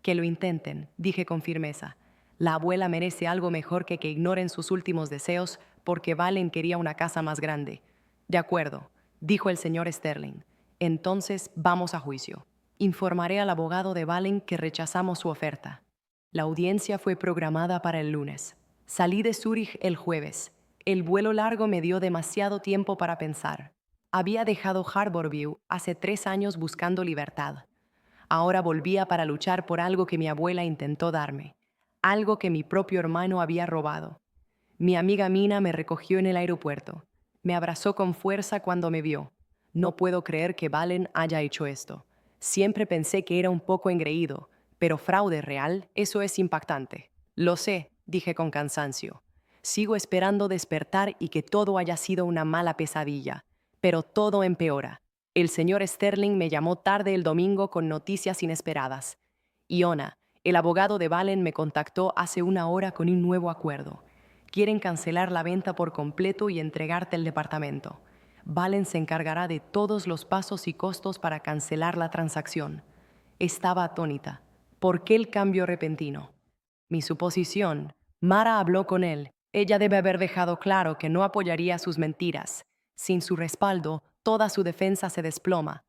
Que lo intenten, dije con firmeza. La abuela merece algo mejor que ignoren sus últimos deseos porque Valen quería una casa más grande. De acuerdo, dijo el señor Sterling. Entonces vamos a juicio. Informaré al abogado de Valen que rechazamos su oferta. La audiencia fue programada para el lunes. Salí de Zúrich el jueves. El vuelo largo me dio demasiado tiempo para pensar. Había dejado Harborview hace 3 años buscando libertad. Ahora volvía para luchar por algo que mi abuela intentó darme, algo que mi propio hermano había robado. Mi amiga Mina me recogió en el aeropuerto. Me abrazó con fuerza cuando me vio. No puedo creer que Valen haya hecho esto. Siempre pensé que era un poco engreído, pero fraude real, eso es impactante. Lo sé, dije con cansancio. Sigo esperando despertar y que todo haya sido una mala pesadilla. Pero todo empeora. El señor Sterling me llamó tarde el domingo con noticias inesperadas. Iona, el abogado de Valen, me contactó hace una hora con un nuevo acuerdo. Quieren cancelar la venta por completo y entregarte el departamento. Valen se encargará de todos los pasos y costos para cancelar la transacción. Estaba atónita. ¿Por qué el cambio repentino? Mi suposición. Mara habló con él. Ella debe haber dejado claro que no apoyaría sus mentiras. Sin su respaldo, toda su defensa se desploma.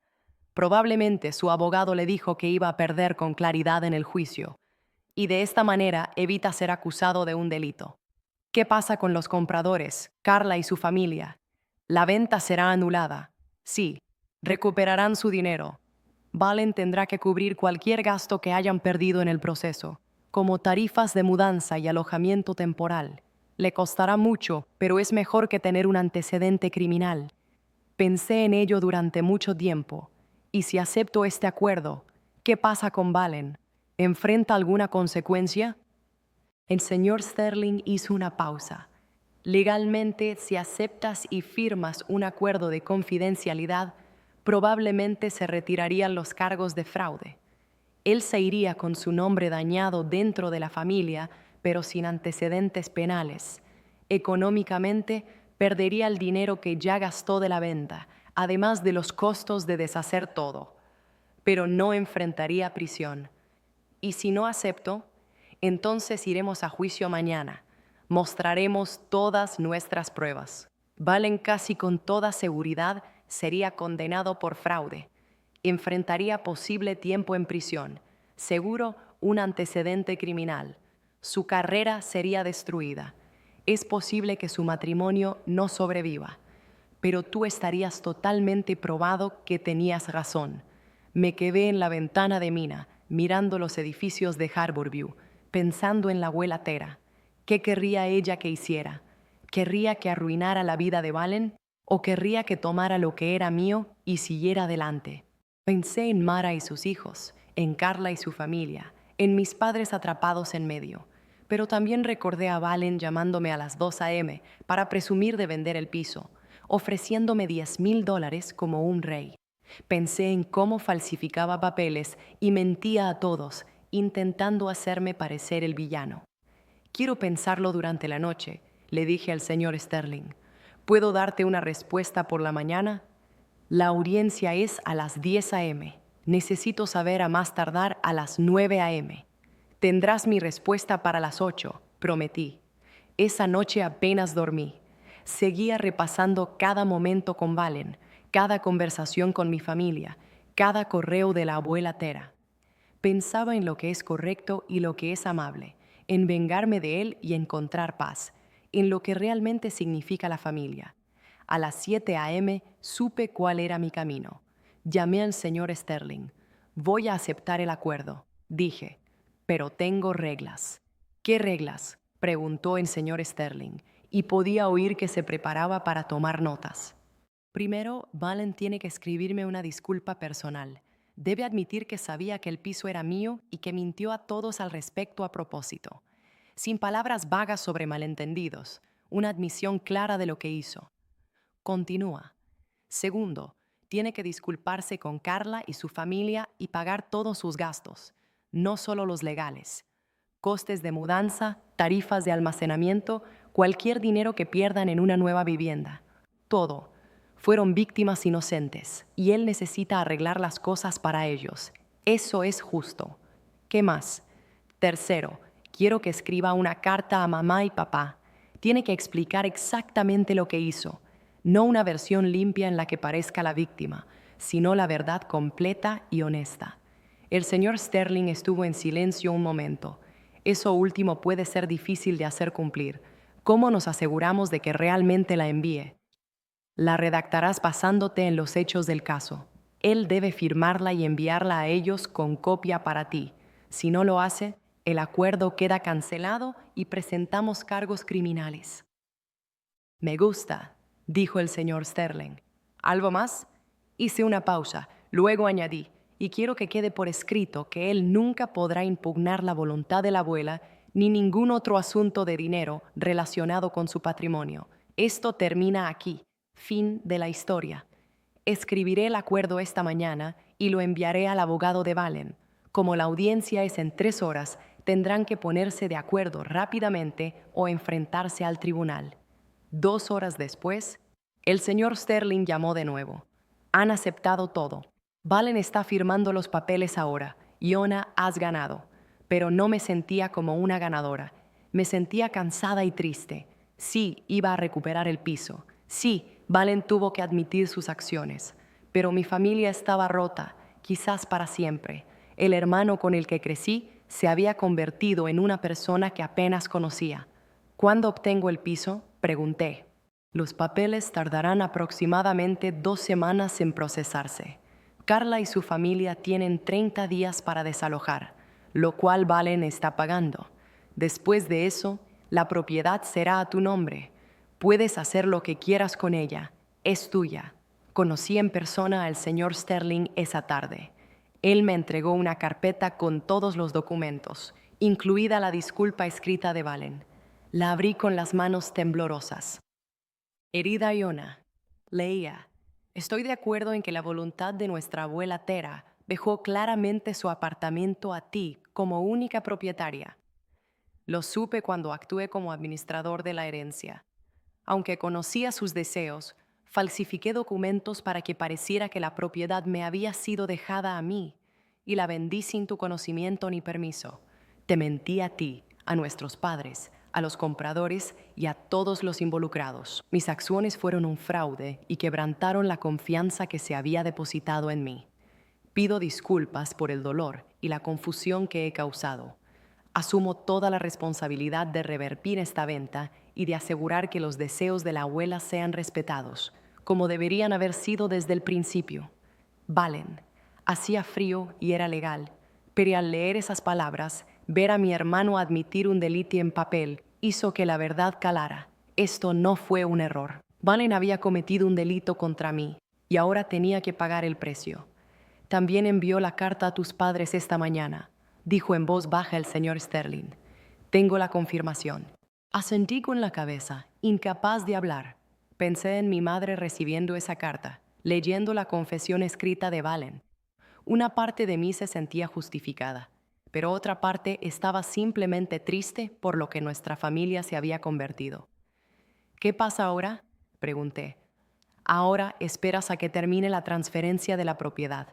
Probablemente su abogado le dijo que iba a perder con claridad en el juicio, y de esta manera evita ser acusado de un delito. ¿Qué pasa con los compradores, Carla y su familia? La venta será anulada. Sí, recuperarán su dinero. Valen tendrá que cubrir cualquier gasto que hayan perdido en el proceso, como tarifas de mudanza y alojamiento temporal. Le costará mucho, pero es mejor que tener un antecedente criminal. Pensé en ello durante mucho tiempo. ¿Y si acepto este acuerdo, qué pasa con Valen? ¿Enfrenta alguna consecuencia? El señor Sterling hizo una pausa. Legalmente, si aceptas y firmas un acuerdo de confidencialidad, probablemente se retirarían los cargos de fraude. Él se iría con su nombre dañado dentro de la familia, pero sin antecedentes penales. Económicamente, perdería el dinero que ya gastó de la venta, además de los costos de deshacer todo. Pero no enfrentaría prisión. Y si no acepto, entonces iremos a juicio mañana. Mostraremos todas nuestras pruebas. Valen casi con toda seguridad sería condenado por fraude. Enfrentaría posible tiempo en prisión, seguro un antecedente criminal. Su carrera sería destruida. Es posible que su matrimonio no sobreviva. Pero tú estarías totalmente probado que tenías razón. Me quedé en la ventana de Mina, mirando los edificios de Harborview, pensando en la abuela Tera. ¿Qué querría ella que hiciera? ¿Querría que arruinara la vida de Valen? ¿O querría que tomara lo que era mío y siguiera adelante? Pensé en Mara y sus hijos, en Carla y su familia, en mis padres atrapados en medio. Pero también recordé a Valen llamándome a las 2 a.m. para presumir de vender el piso, ofreciéndome $10,000 como un rey. Pensé en cómo falsificaba papeles y mentía a todos, intentando hacerme parecer el villano. Quiero pensarlo durante la noche, le dije al señor Sterling. ¿Puedo darte una respuesta por la mañana? La audiencia es a las 10 a.m. Necesito saber a más tardar a las 9 a.m. Tendrás mi respuesta para las 8, prometí. Esa noche apenas dormí. Seguía repasando cada momento con Valen, cada conversación con mi familia, cada correo de la abuela Tera. Pensaba en lo que es correcto y lo que es amable, en vengarme de él y encontrar paz, en lo que realmente significa la familia. A las 7 a.m. supe cuál era mi camino. Llamé al señor Sterling. Voy a aceptar el acuerdo, dije, pero tengo reglas. ¿Qué reglas?, preguntó el señor Sterling, y podía oír que se preparaba para tomar notas. Primero, Valen tiene que escribirme una disculpa personal. Debe admitir que sabía que el piso era mío y que mintió a todos al respecto a propósito. Sin palabras vagas sobre malentendidos, una admisión clara de lo que hizo. Continúa. Segundo, tiene que disculparse con Carla y su familia y pagar todos sus gastos, no solo los legales. Costes de mudanza, tarifas de almacenamiento, cualquier dinero que pierdan en una nueva vivienda. Todo. Fueron víctimas inocentes y él necesita arreglar las cosas para ellos. Eso es justo. ¿Qué más? Tercero, quiero que escriba una carta a mamá y papá. Tiene que explicar exactamente lo que hizo. No una versión limpia en la que parezca la víctima, sino la verdad completa y honesta. El señor Sterling estuvo en silencio un momento. Eso último puede ser difícil de hacer cumplir. ¿Cómo nos aseguramos de que realmente la envíe? La redactarás basándote en los hechos del caso. Él debe firmarla y enviarla a ellos con copia para ti. Si no lo hace, el acuerdo queda cancelado y presentamos cargos criminales. Me gusta, dijo el señor Sterling. ¿Algo más? Hice una pausa, luego añadí, y quiero que quede por escrito que él nunca podrá impugnar la voluntad de la abuela ni ningún otro asunto de dinero relacionado con su patrimonio. Esto termina aquí. Fin de la historia. Escribiré el acuerdo esta mañana y lo enviaré al abogado de Valen. Como la audiencia es en 3 horas, tendrán que ponerse de acuerdo rápidamente o enfrentarse al tribunal. 2 horas después, el señor Sterling llamó de nuevo. Han aceptado todo. Valen está firmando los papeles ahora. Iona, has ganado. Pero no me sentía como una ganadora. Me sentía cansada y triste. Sí, iba a recuperar el piso. Sí, Valen tuvo que admitir sus acciones. Pero mi familia estaba rota, quizás para siempre. El hermano con el que crecí se había convertido en una persona que apenas conocía. ¿Cuándo obtengo el piso?, pregunté. Los papeles tardarán aproximadamente 2 semanas en procesarse. Carla y su familia tienen 30 días para desalojar, lo cual Valen está pagando. Después de eso, la propiedad será a tu nombre. Puedes hacer lo que quieras con ella. Es tuya. Conocí en persona al señor Sterling esa tarde. Él me entregó una carpeta con todos los documentos, incluida la disculpa escrita de Valen. La abrí con las manos temblorosas. Querida Iona, leía, estoy de acuerdo en que la voluntad de nuestra abuela Tera dejó claramente su apartamento a ti como única propietaria. Lo supe cuando actué como administrador de la herencia. Aunque conocía sus deseos, falsifiqué documentos para que pareciera que la propiedad me había sido dejada a mí y la vendí sin tu conocimiento ni permiso. Te mentí a ti, a nuestros padres, a los compradores y a todos los involucrados. Mis acciones fueron un fraude y quebrantaron la confianza que se había depositado en mí. Pido disculpas por el dolor y la confusión que he causado. Asumo toda la responsabilidad de revertir esta venta y de asegurar que los deseos de la abuela sean respetados, como deberían haber sido desde el principio. Valen. Hacía frío y era legal, pero al leer esas palabras, ver a mi hermano admitir un delito en papel hizo que la verdad calara. Esto no fue un error. Valen había cometido un delito contra mí y ahora tenía que pagar el precio. También envió la carta a tus padres esta mañana, dijo en voz baja el señor Sterling. Tengo la confirmación. Asentí con la cabeza, incapaz de hablar. Pensé en mi madre recibiendo esa carta, leyendo la confesión escrita de Valen. Una parte de mí se sentía justificada, pero otra parte estaba simplemente triste por lo que nuestra familia se había convertido. ¿Qué pasa ahora?, pregunté. Ahora esperas a que termine la transferencia de la propiedad.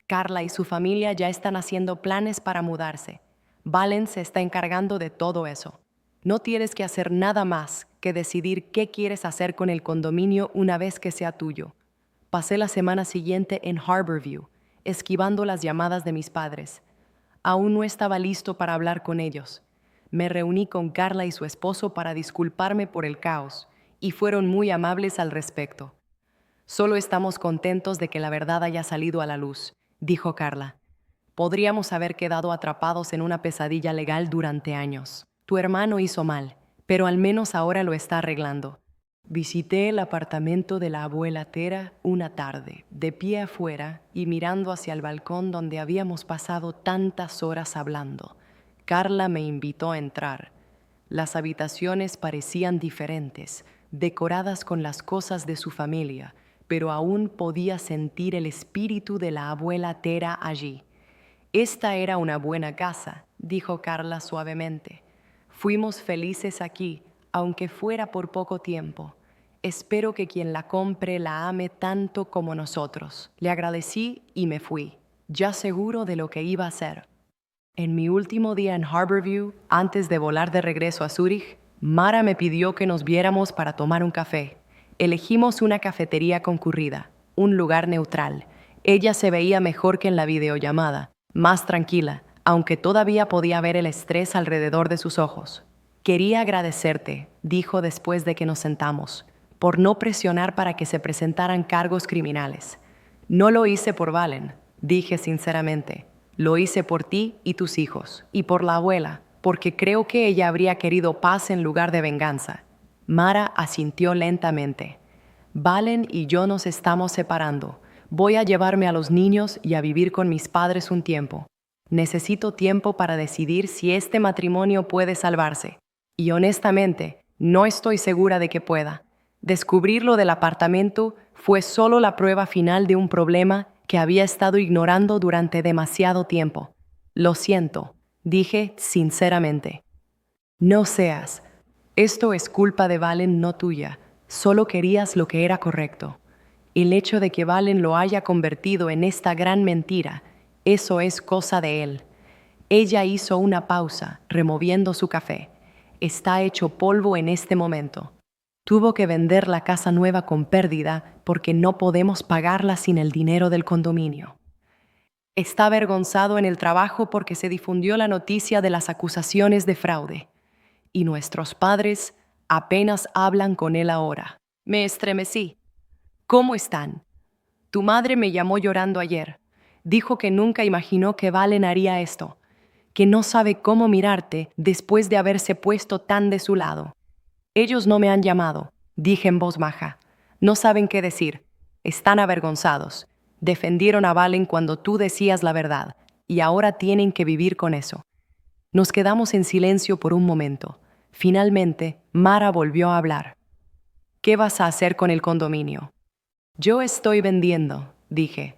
Carla y su familia ya están haciendo planes para mudarse. Valen se está encargando de todo eso. No tienes que hacer nada más que decidir qué quieres hacer con el condominio una vez que sea tuyo. Pasé la semana siguiente en Harborview, esquivando las llamadas de mis padres. Aún no estaba listo para hablar con ellos. Me reuní con Carla y su esposo para disculparme por el caos, y fueron muy amables al respecto. Solo estamos contentos de que la verdad haya salido a la luz, dijo Carla. Podríamos haber quedado atrapados en una pesadilla legal durante años. Tu hermano hizo mal, pero al menos ahora lo está arreglando. Visité el apartamento de la abuela Tera una tarde, de pie afuera y mirando hacia el balcón donde habíamos pasado tantas horas hablando. Carla me invitó a entrar. Las habitaciones parecían diferentes, decoradas con las cosas de su familia, pero aún podía sentir el espíritu de la abuela Tera allí. Esta era una buena casa, dijo Carla suavemente. Fuimos felices aquí, aunque fuera por poco tiempo. Espero que quien la compre la ame tanto como nosotros. Le agradecí y me fui, ya seguro de lo que iba a hacer. En mi último día en Harborview, antes de volar de regreso a Zúrich, Mara me pidió que nos viéramos para tomar un café. Elegimos una cafetería concurrida, un lugar neutral. Ella se veía mejor que en la videollamada, más tranquila, aunque todavía podía ver el estrés alrededor de sus ojos. Quería agradecerte, dijo después de que nos sentamos, por no presionar para que se presentaran cargos criminales. No lo hice por Valen, dije sinceramente. Lo hice por ti y tus hijos, y por la abuela, porque creo que ella habría querido paz en lugar de venganza. Mara asintió lentamente. Valen y yo nos estamos separando. Voy a llevarme a los niños y a vivir con mis padres un tiempo. Necesito tiempo para decidir si este matrimonio puede salvarse. Y honestamente, no estoy segura de que pueda. Descubrir lo del apartamento fue solo la prueba final de un problema que había estado ignorando durante demasiado tiempo. Lo siento, dije sinceramente. No seas. Esto es culpa de Valen, no tuya. Solo querías lo que era correcto. El hecho de que Valen lo haya convertido en esta gran mentira, eso es cosa de él. Ella hizo una pausa, removiendo su café. Está hecho polvo en este momento. Tuvo que vender la casa nueva con pérdida porque no podemos pagarla sin el dinero del condominio. Está avergonzado en el trabajo porque se difundió la noticia de las acusaciones de fraude. Y nuestros padres apenas hablan con él ahora. Me estremecí. ¿Cómo están? Tu madre me llamó llorando ayer. Dijo que nunca imaginó que Valen haría esto, que no sabe cómo mirarte después de haberse puesto tan de su lado. Ellos no me han llamado, dije en voz baja. No saben qué decir. Están avergonzados. Defendieron a Valen cuando tú decías la verdad, y ahora tienen que vivir con eso. Nos quedamos en silencio por un momento. Finalmente, Mara volvió a hablar. ¿Qué vas a hacer con el condominio? Yo estoy vendiendo, dije.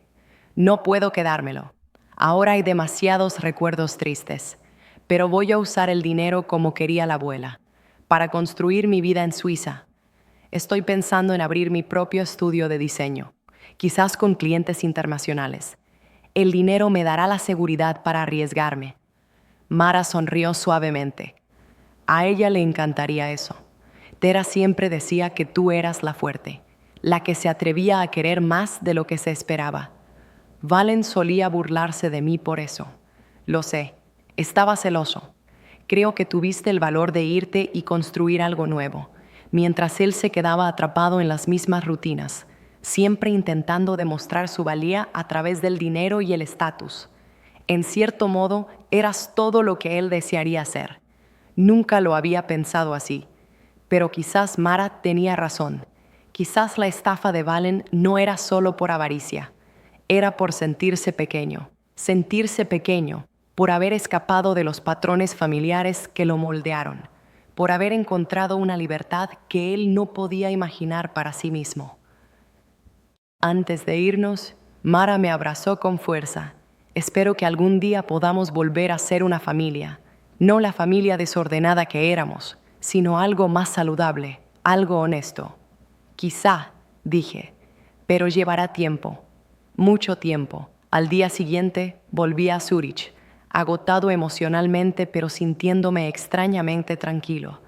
No puedo quedármelo. Ahora hay demasiados recuerdos tristes, pero voy a usar el dinero como quería la abuela, para construir mi vida en Suiza. Estoy pensando en abrir mi propio estudio de diseño, quizás con clientes internacionales. El dinero me dará la seguridad para arriesgarme. Mara sonrió suavemente. A ella le encantaría eso. Tera siempre decía que tú eras la fuerte, la que se atrevía a querer más de lo que se esperaba. Valen solía burlarse de mí por eso. Lo sé, estaba celoso. Creo que tuviste el valor de irte y construir algo nuevo, mientras él se quedaba atrapado en las mismas rutinas, siempre intentando demostrar su valía a través del dinero y el estatus. En cierto modo, eras todo lo que él desearía ser. Nunca lo había pensado así, pero quizás Mara tenía razón. Quizás la estafa de Valen no era solo por avaricia. Era por sentirse pequeño por haber escapado de los patrones familiares que lo moldearon, por haber encontrado una libertad que él no podía imaginar para sí mismo. Antes de irnos, Mara me abrazó con fuerza. Espero que algún día podamos volver a ser una familia, no la familia desordenada que éramos, sino algo más saludable, algo honesto. Quizá, dije, pero llevará tiempo. Mucho tiempo. Al día siguiente volví a Zúrich, agotado emocionalmente pero sintiéndome extrañamente tranquilo.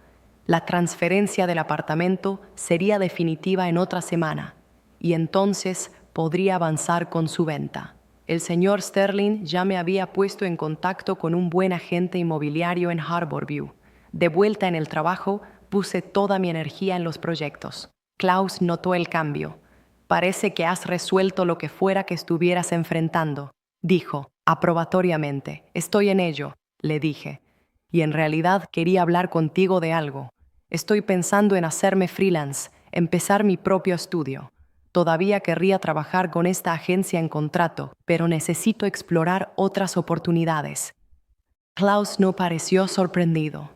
La transferencia del apartamento sería definitiva en otra semana, y entonces podría avanzar con su venta. El señor Sterling ya me había puesto en contacto con un buen agente inmobiliario en Harborview. De vuelta en el trabajo, puse toda mi energía en los proyectos. Klaus notó el cambio. Parece que has resuelto lo que fuera que estuvieras enfrentando, dijo, aprobatoriamente. Estoy en ello, le dije. Y en realidad quería hablar contigo de algo. Estoy pensando en hacerme freelance, empezar mi propio estudio. Todavía querría trabajar con esta agencia en contrato, pero necesito explorar otras oportunidades. Klaus no pareció sorprendido.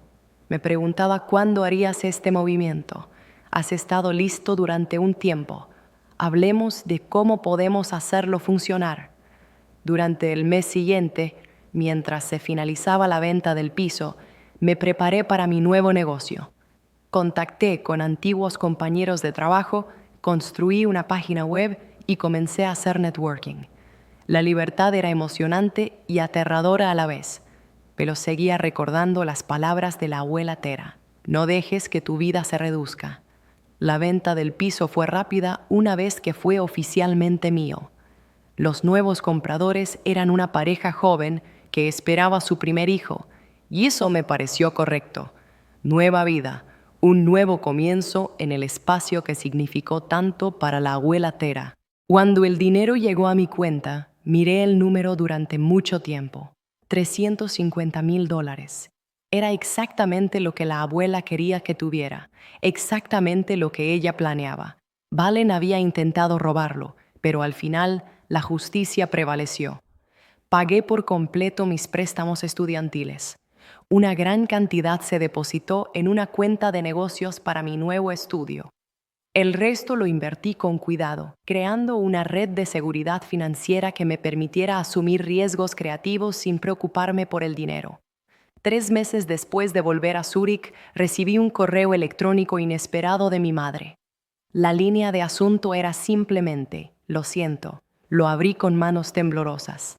Me preguntaba cuándo harías este movimiento. Has estado listo durante un tiempo. Hablemos de cómo podemos hacerlo funcionar. Durante el mes siguiente, mientras se finalizaba la venta del piso, me preparé para mi nuevo negocio. Contacté con antiguos compañeros de trabajo, construí una página web y comencé a hacer networking. La libertad era emocionante y aterradora a la vez, pero seguía recordando las palabras de la abuela Tera. No dejes que tu vida se reduzca. La venta del piso fue rápida una vez que fue oficialmente mío. Los nuevos compradores eran una pareja joven que esperaba su primer hijo, y eso me pareció correcto. Nueva vida, un nuevo comienzo en el espacio que significó tanto para la abuela Tera. Cuando el dinero llegó a mi cuenta, miré el número durante mucho tiempo. $350,000. Era exactamente lo que la abuela quería que tuviera, exactamente lo que ella planeaba. Valen había intentado robarlo, pero al final la justicia prevaleció. Pagué por completo mis préstamos estudiantiles. Una gran cantidad se depositó en una cuenta de negocios para mi nuevo estudio. El resto lo invertí con cuidado, creando una red de seguridad financiera que me permitiera asumir riesgos creativos sin preocuparme por el dinero. 3 meses después de volver a Zúrich, recibí un correo electrónico inesperado de mi madre. La línea de asunto era simplemente: lo siento. Lo abrí con manos temblorosas.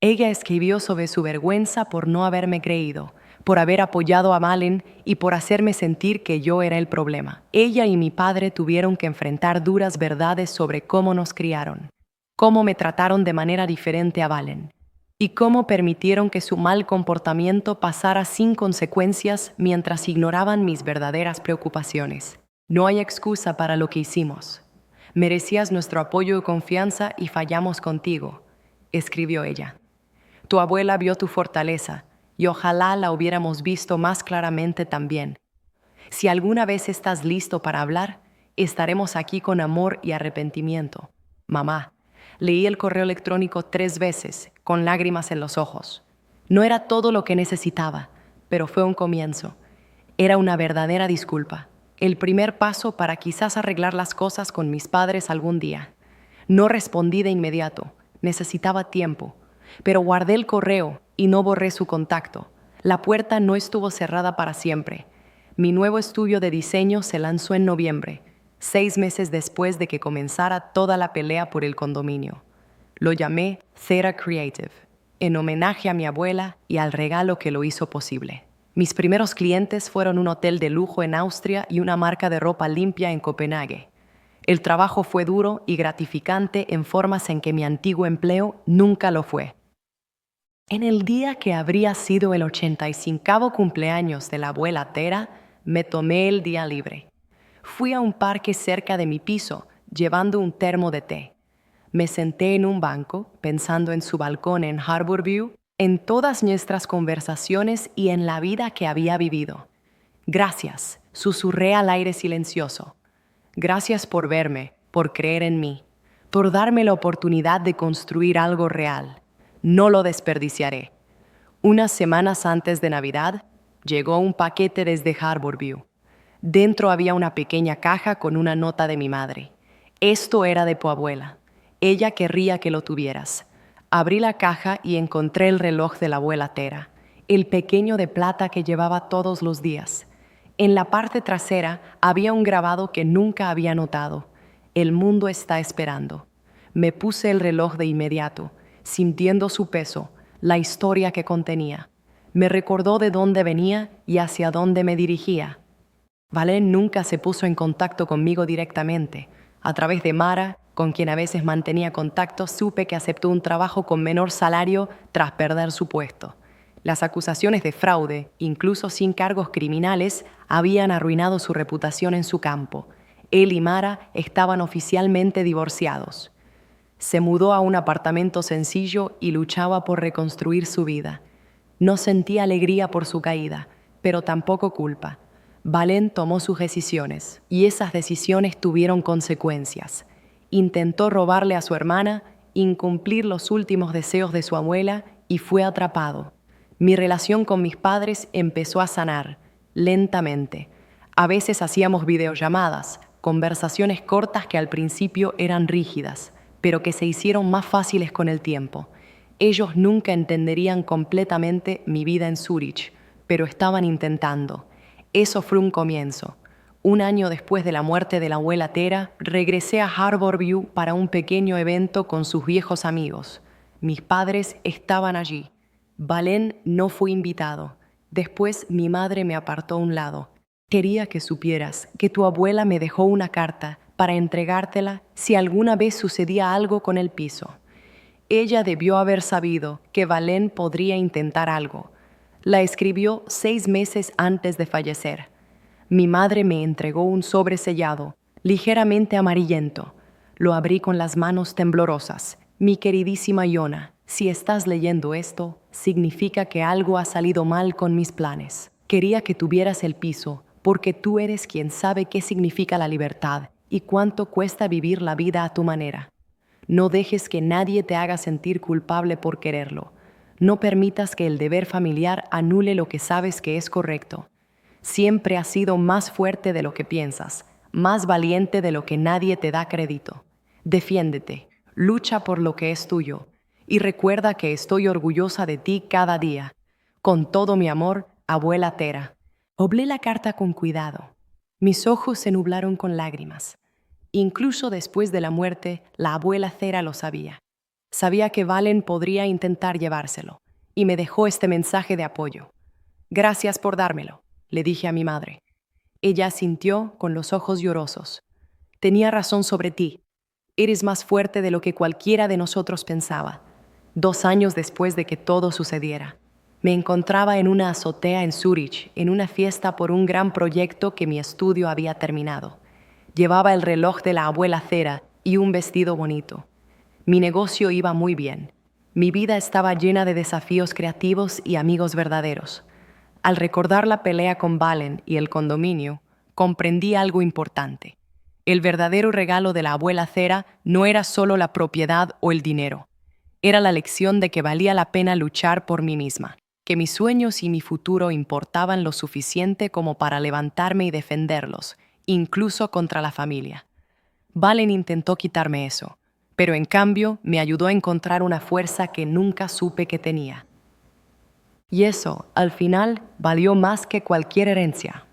Ella escribió sobre su vergüenza por no haberme creído, por haber apoyado a Valen y por hacerme sentir que yo era el problema. Ella y mi padre tuvieron que enfrentar duras verdades sobre cómo nos criaron, cómo me trataron de manera diferente a Valen, y cómo permitieron que su mal comportamiento pasara sin consecuencias mientras ignoraban mis verdaderas preocupaciones. No hay excusa para lo que hicimos. Merecías nuestro apoyo y confianza y fallamos contigo, escribió ella. Tu abuela vio tu fortaleza y ojalá la hubiéramos visto más claramente también. Si alguna vez estás listo para hablar, estaremos aquí con amor y arrepentimiento. Mamá. Leí el correo electrónico 3 veces, con lágrimas en los ojos. No era todo lo que necesitaba, pero fue un comienzo. Era una verdadera disculpa. El primer paso para quizás arreglar las cosas con mis padres algún día. No respondí de inmediato. Necesitaba tiempo. Pero guardé el correo y no borré su contacto. La puerta no estuvo cerrada para siempre. Mi nuevo estudio de diseño se lanzó en noviembre, 6 meses después de que comenzara toda la pelea por el condominio. Lo llamé Theta Creative, en homenaje a mi abuela y al regalo que lo hizo posible. Mis primeros clientes fueron un hotel de lujo en Austria y una marca de ropa limpia en Copenhague. El trabajo fue duro y gratificante en formas en que mi antiguo empleo nunca lo fue. En el día que habría sido el 85º cumpleaños de la abuela Tera, me tomé el día libre. Fui a un parque cerca de mi piso, llevando un termo de té. Me senté en un banco, pensando en su balcón en Harbour View, en todas nuestras conversaciones y en la vida que había vivido. Gracias, susurré al aire silencioso. Gracias por verme, por creer en mí, por darme la oportunidad de construir algo real. No lo desperdiciaré. Unas semanas antes de Navidad, llegó un paquete desde Harbour View. Dentro había una pequeña caja con una nota de mi madre. Esto era de tu abuela. Ella querría que lo tuvieras. Abrí la caja y encontré el reloj de la abuela Tera, el pequeño de plata que llevaba todos los días. En la parte trasera había un grabado que nunca había notado. El mundo está esperando. Me puse el reloj de inmediato, sintiendo su peso, la historia que contenía. Me recordó de dónde venía y hacia dónde me dirigía. Valen nunca se puso en contacto conmigo directamente. A través de Mara, con quien a veces mantenía contacto, supe que aceptó un trabajo con menor salario tras perder su puesto. Las acusaciones de fraude, incluso sin cargos criminales, habían arruinado su reputación en su campo. Él y Mara estaban oficialmente divorciados. Se mudó a un apartamento sencillo y luchaba por reconstruir su vida. No sentía alegría por su caída, pero tampoco culpa. Valen tomó sus decisiones, y esas decisiones tuvieron consecuencias. Intentó robarle a su hermana, incumplir los últimos deseos de su abuela y fue atrapado. Mi relación con mis padres empezó a sanar, lentamente. A veces hacíamos videollamadas, conversaciones cortas que al principio eran rígidas, pero que se hicieron más fáciles con el tiempo. Ellos nunca entenderían completamente mi vida en Zúrich, pero estaban intentando. Eso fue un comienzo. Un año después de la muerte de la abuela Tera, regresé a Harbour View para un pequeño evento con sus viejos amigos. Mis padres estaban allí. Valen no fue invitado. Después mi madre me apartó a un lado. Quería que supieras que tu abuela me dejó una carta para entregártela si alguna vez sucedía algo con el piso. Ella debió haber sabido que Valen podría intentar algo. La escribió 6 meses antes de fallecer. Mi madre me entregó un sobre sellado, ligeramente amarillento. Lo abrí con las manos temblorosas. Mi queridísima Iona, si estás leyendo esto, significa que algo ha salido mal con mis planes. Quería que tuvieras el piso, porque tú eres quien sabe qué significa la libertad y cuánto cuesta vivir la vida a tu manera. No dejes que nadie te haga sentir culpable por quererlo. No permitas que el deber familiar anule lo que sabes que es correcto. Siempre has sido más fuerte de lo que piensas, más valiente de lo que nadie te da crédito. Defiéndete, lucha por lo que es tuyo y recuerda que estoy orgullosa de ti cada día. Con todo mi amor, abuela Tera. Oblé la carta con cuidado. Mis ojos se nublaron con lágrimas. Incluso después de la muerte, la abuela Cera lo sabía. Sabía que Valen podría intentar llevárselo, y me dejó este mensaje de apoyo. Gracias por dármelo, le dije a mi madre. Ella asintió con los ojos llorosos. Tenía razón sobre ti. Eres más fuerte de lo que cualquiera de nosotros pensaba. 2 años después de que todo sucediera, me encontraba en una azotea en Zúrich, en una fiesta por un gran proyecto que mi estudio había terminado. Llevaba el reloj de la abuela Cera y un vestido bonito. Mi negocio iba muy bien. Mi vida estaba llena de desafíos creativos y amigos verdaderos. Al recordar la pelea con Valen y el condominio, comprendí algo importante. El verdadero regalo de la abuela Cera no era solo la propiedad o el dinero. Era la lección de que valía la pena luchar por mí misma, que mis sueños y mi futuro importaban lo suficiente como para levantarme y defenderlos, incluso contra la familia. Valen intentó quitarme eso, pero en cambio me ayudó a encontrar una fuerza que nunca supe que tenía. Y eso, al final, valió más que cualquier herencia.